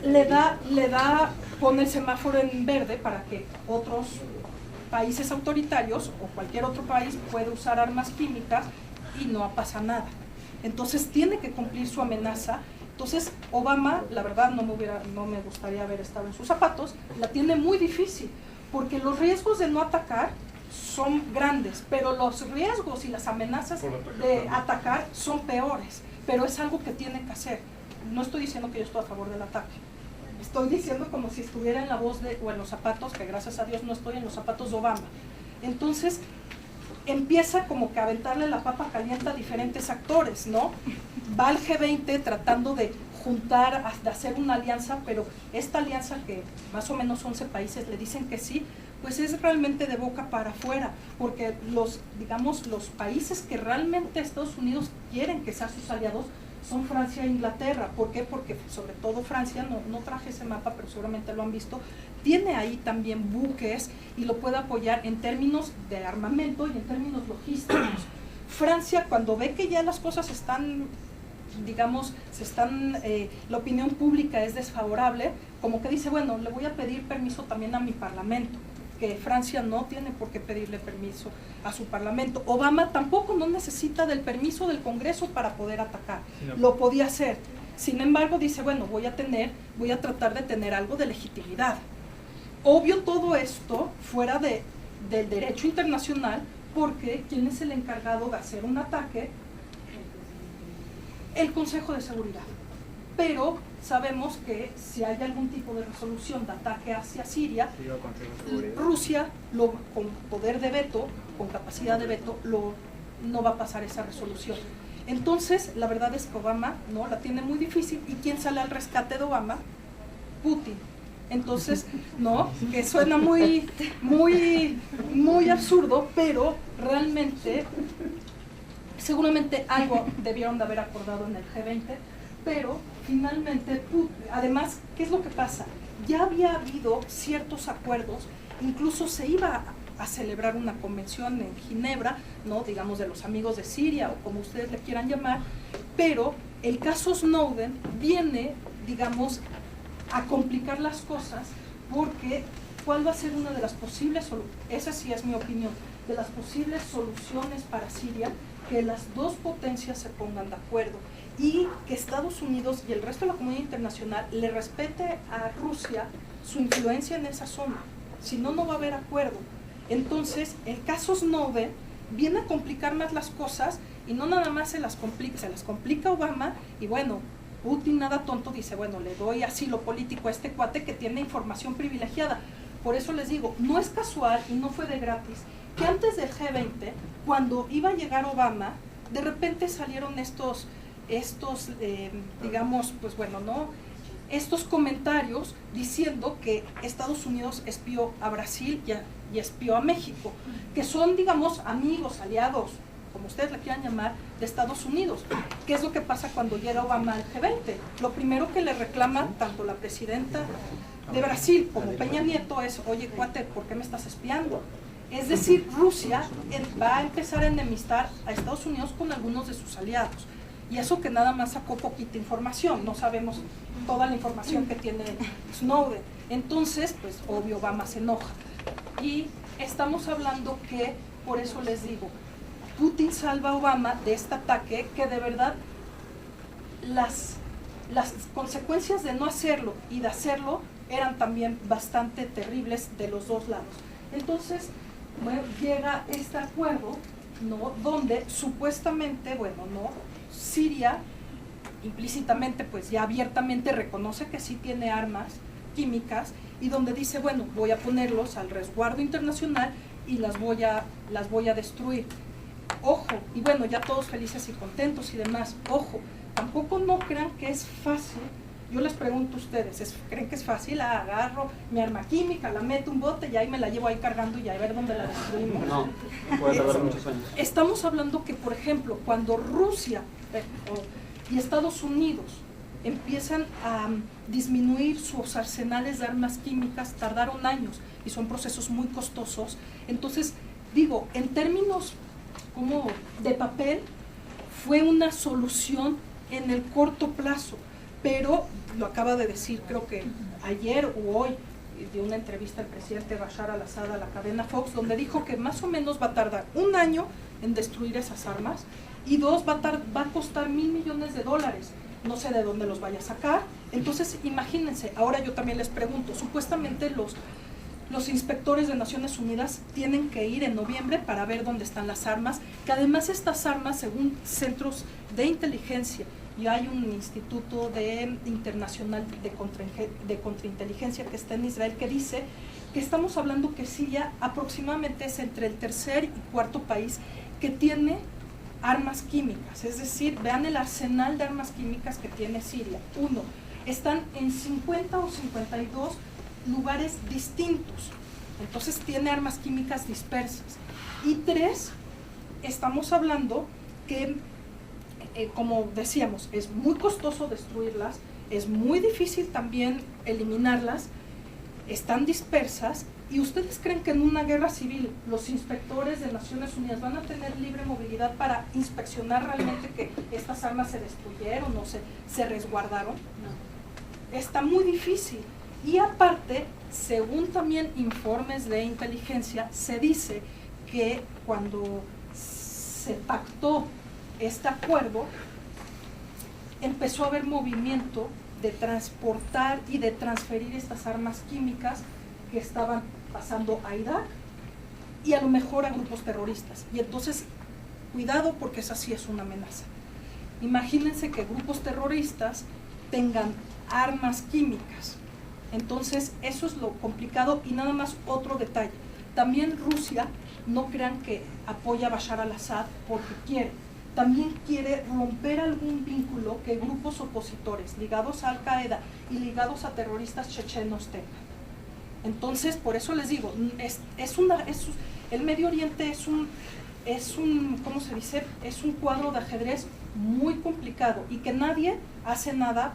pone el semáforo en verde para que otros países autoritarios o cualquier otro país pueda usar armas químicas y no pasa nada. Entonces tiene que cumplir su amenaza. Entonces Obama, la verdad, no me gustaría haber estado en sus zapatos, la tiene muy difícil, porque los riesgos de no atacar son grandes, pero los riesgos y las amenazas de atacar son peores, pero es algo que tiene que hacer. No estoy diciendo que yo estoy a favor del ataque, estoy diciendo como si estuviera en la voz o en los zapatos, que gracias a Dios no estoy en los zapatos de Obama. Entonces empieza como que a aventarle la papa caliente a diferentes actores, ¿no? Va al G20 tratando de juntar, de hacer una alianza, pero esta alianza, que más o menos 11 países le dicen que sí, pues es realmente de boca para afuera, porque los países que realmente Estados Unidos quieren que sean sus aliados son Francia e Inglaterra. ¿Por qué? Porque sobre todo Francia, no traje ese mapa, pero seguramente lo han visto, tiene ahí también buques y lo puede apoyar en términos de armamento y en términos logísticos. Francia, cuando ve que ya las cosas están, digamos, la opinión pública es desfavorable, como que dice, bueno, le voy a pedir permiso también a mi parlamento, que Francia no tiene por qué pedirle permiso a su parlamento. Obama tampoco no necesita del permiso del Congreso para poder atacar, lo podía hacer. Sin embargo, dice, bueno, voy a tratar de tener algo de legitimidad. Obvio todo esto fuera del derecho internacional, porque ¿quién es el encargado de hacer un ataque? el Consejo de Seguridad. Pero sabemos que si hay algún tipo de resolución de ataque hacia Siria, Rusia, con poder de veto, con capacidad de veto, no va a pasar esa resolución. Entonces, la verdad es que Obama no la tiene muy difícil. ¿Y quién sale al rescate de Obama? Putin. Entonces, no, que suena muy absurdo, pero realmente, seguramente algo debieron de haber acordado en el G20, pero finalmente, además, ¿qué es lo que pasa? Ya había habido ciertos acuerdos, incluso se iba a celebrar una convención en Ginebra, ¿no? Digamos de los amigos de Siria o como ustedes le quieran llamar, pero el caso Snowden viene, digamos, a complicar las cosas, porque ¿cuál va a ser una de las posibles soluciones? Esa sí es mi opinión, de las posibles soluciones para Siria, que las dos potencias se pongan de acuerdo y que Estados Unidos y el resto de la comunidad internacional le respete a Rusia su influencia en esa zona, si no, no va a haber acuerdo. Entonces, el caso Snowden viene a complicar más las cosas y no nada más se las complica Obama y bueno, Putin nada tonto dice, bueno, le doy asilo político a este cuate que tiene información privilegiada. Por eso les digo, no es casual y no fue de gratis que antes del G20, cuando iba a llegar Obama, de repente salieron estos digamos, pues bueno, ¿no? Estos comentarios diciendo que Estados Unidos espió a Brasil y espió a México, que son, digamos, amigos, aliados, como ustedes le quieran llamar, de Estados Unidos. ¿Qué es lo que pasa cuando llega Obama al G20? Lo primero que le reclama tanto la presidenta de Brasil como Peña Nieto es, oye, cuate, ¿por qué me estás espiando? Es decir, Rusia va a empezar a enemistar a Estados Unidos con algunos de sus aliados. Y eso que nada más sacó poquita información, no sabemos toda la información que tiene Snowden. Entonces, pues obvio, Obama se enoja. Y estamos hablando que, por eso les digo, Putin salva a Obama de este ataque que de verdad las consecuencias de no hacerlo y de hacerlo eran también bastante terribles de los dos lados. Entonces, bueno, llega este acuerdo, ¿no? Donde supuestamente, bueno, no, Siria implícitamente, pues ya abiertamente reconoce que sí tiene armas químicas y donde dice, bueno, voy a ponerlos al resguardo internacional y las voy a destruir. Ojo, y bueno, ya todos felices y contentos y demás, ojo, tampoco no crean que es fácil. Yo les pregunto a ustedes, ¿creen que es fácil? Agarro mi arma química, la meto un bote y ahí me la llevo ahí cargando y a ver dónde la destruimos. No, puede tardar muchos años. Estamos hablando que, por ejemplo, cuando Rusia y Estados Unidos empiezan a disminuir sus arsenales de armas químicas, tardaron años y son procesos muy costosos. Entonces, digo, en términos como de papel, fue una solución en el corto plazo. Pero lo acaba de decir, creo que ayer o hoy, dio una entrevista al presidente Bashar al-Assad a la cadena Fox, donde dijo que más o menos va a tardar 1 año en destruir esas armas y 2, va a costar $1.000 millones. No sé de dónde los vaya a sacar. Entonces, imagínense, ahora yo también les pregunto, supuestamente los inspectores de Naciones Unidas tienen que ir en noviembre para ver dónde están las armas, que además estas armas, según centros de inteligencia, y hay un instituto internacional de contrainteligencia que está en Israel que dice que estamos hablando que Siria aproximadamente es entre el tercer y cuarto país que tiene armas químicas. Es decir, vean el arsenal de armas químicas que tiene Siria. 1, están en 50 o 52 lugares distintos. Entonces tiene armas químicas dispersas. Y 3, estamos hablando que como decíamos, es muy costoso destruirlas, es muy difícil también eliminarlas, están dispersas. ¿Y ustedes creen que en una guerra civil los inspectores de Naciones Unidas van a tener libre movilidad para inspeccionar realmente que estas armas se destruyeron o se resguardaron? No. Está muy difícil. Y aparte, según también informes de inteligencia, se dice que cuando se pactó este acuerdo, empezó a haber movimiento de transportar y de transferir estas armas químicas que estaban pasando a Irak y a lo mejor a grupos terroristas. Y entonces, cuidado porque esa sí es una amenaza. Imagínense que grupos terroristas tengan armas químicas. Entonces, eso es lo complicado. Y nada más otro detalle. También Rusia, no crean que apoya a Bashar al-Assad porque quiere. También quiere romper algún vínculo que grupos opositores ligados a Al-Qaeda y ligados a terroristas chechenos tengan. Entonces, por eso les digo, el Medio Oriente es un, ¿cómo se dice? Es un cuadro de ajedrez muy complicado y que nadie hace nada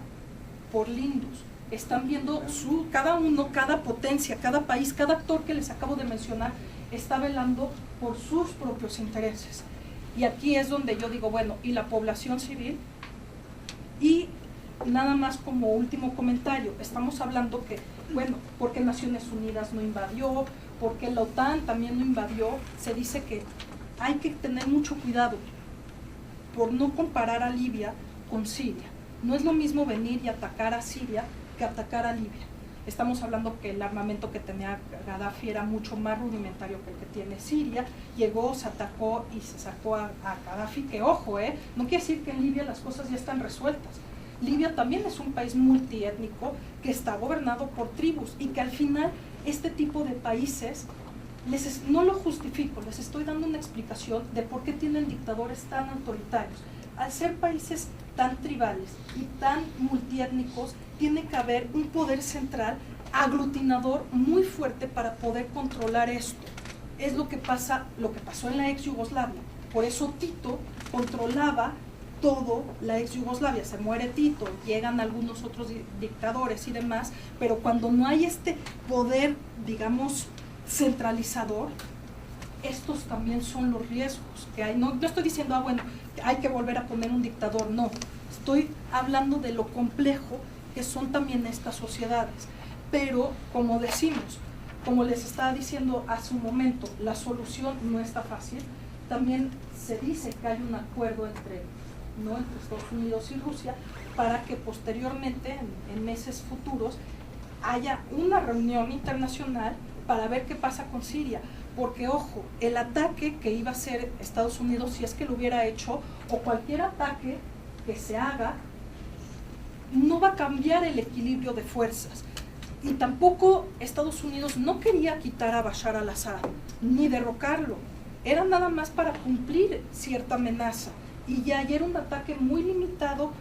por lindos. Están viendo cada uno, cada potencia, cada país, cada actor que les acabo de mencionar, está velando por sus propios intereses. Y aquí es donde yo digo, bueno, ¿y la población civil? Y nada más como último comentario, estamos hablando que, bueno, porque Naciones Unidas no invadió, porque la OTAN también no invadió, se dice que hay que tener mucho cuidado por no comparar a Libia con Siria. No es lo mismo venir y atacar a Siria que atacar a Libia. Estamos hablando que el armamento que tenía Gaddafi era mucho más rudimentario que el que tiene Siria. Llegó, se atacó y se sacó a Gaddafi, que ojo, no quiere decir que en Libia las cosas ya están resueltas. Libia también es un país multiétnico que está gobernado por tribus y que al final este tipo de países, no lo justifico, les estoy dando una explicación de por qué tienen dictadores tan autoritarios. Al ser países tan tribales y tan multiétnicos, tiene que haber un poder central aglutinador muy fuerte para poder controlar esto. Es lo que pasó en la ex Yugoslavia. Por eso Tito controlaba todo la ex Yugoslavia. Se muere Tito, llegan algunos otros dictadores y demás, pero cuando no hay este poder, digamos, centralizador, estos también son los riesgos que hay. No estoy diciendo, bueno, hay que volver a poner un dictador, no. Estoy hablando de lo complejo que son también estas sociedades. Pero, como decimos, como les estaba diciendo hace un momento, la solución no está fácil. También se dice que hay un acuerdo entre Estados Unidos y Rusia para que posteriormente, en meses futuros, haya una reunión internacional para ver qué pasa con Siria. Porque, ojo, el ataque que iba a hacer Estados Unidos, si es que lo hubiera hecho, o cualquier ataque que se haga, no va a cambiar el equilibrio de fuerzas. Y tampoco Estados Unidos no quería quitar a Bashar al-Assad, ni derrocarlo. Era nada más para cumplir cierta amenaza. Y ya era un ataque muy limitado.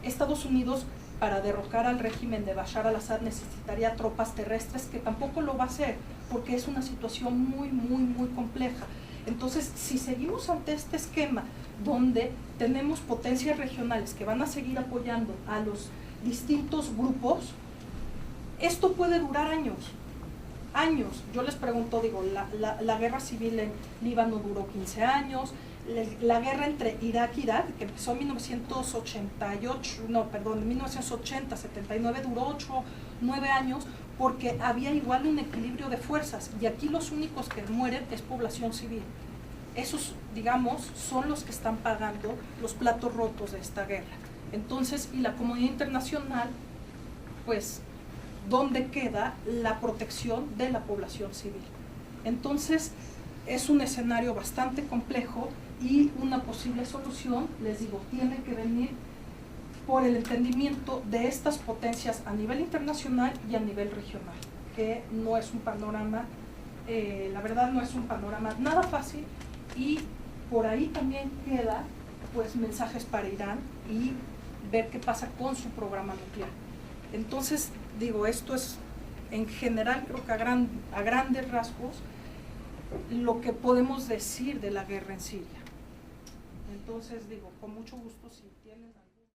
Estados Unidos, para derrocar al régimen de Bashar al-Assad, necesitaría tropas terrestres, que tampoco lo va a hacer, porque es una situación muy, muy, muy compleja. Entonces, si seguimos ante este esquema, donde tenemos potencias regionales que van a seguir apoyando a los distintos grupos, esto puede durar años. Yo les pregunto, digo, la guerra civil en Líbano duró 15 años, la guerra entre Irak y Irak, que empezó en 1980, 79, duró 9 años, porque había igual un equilibrio de fuerzas, y aquí los únicos que mueren es población civil. Esos, digamos, son los que están pagando los platos rotos de esta guerra. Entonces, y la comunidad internacional, pues, ¿dónde queda la protección de la población civil? Entonces, es un escenario bastante complejo, y una posible solución, les digo, tiene que venir por el entendimiento de estas potencias a nivel internacional y a nivel regional, que no es un panorama, la verdad no es un panorama nada fácil, y por ahí también queda pues mensajes para Irán y ver qué pasa con su programa nuclear. Entonces, digo, esto es en general, creo que a grandes rasgos, lo que podemos decir de la guerra en Siria. Entonces, digo, con mucho gusto, si tienen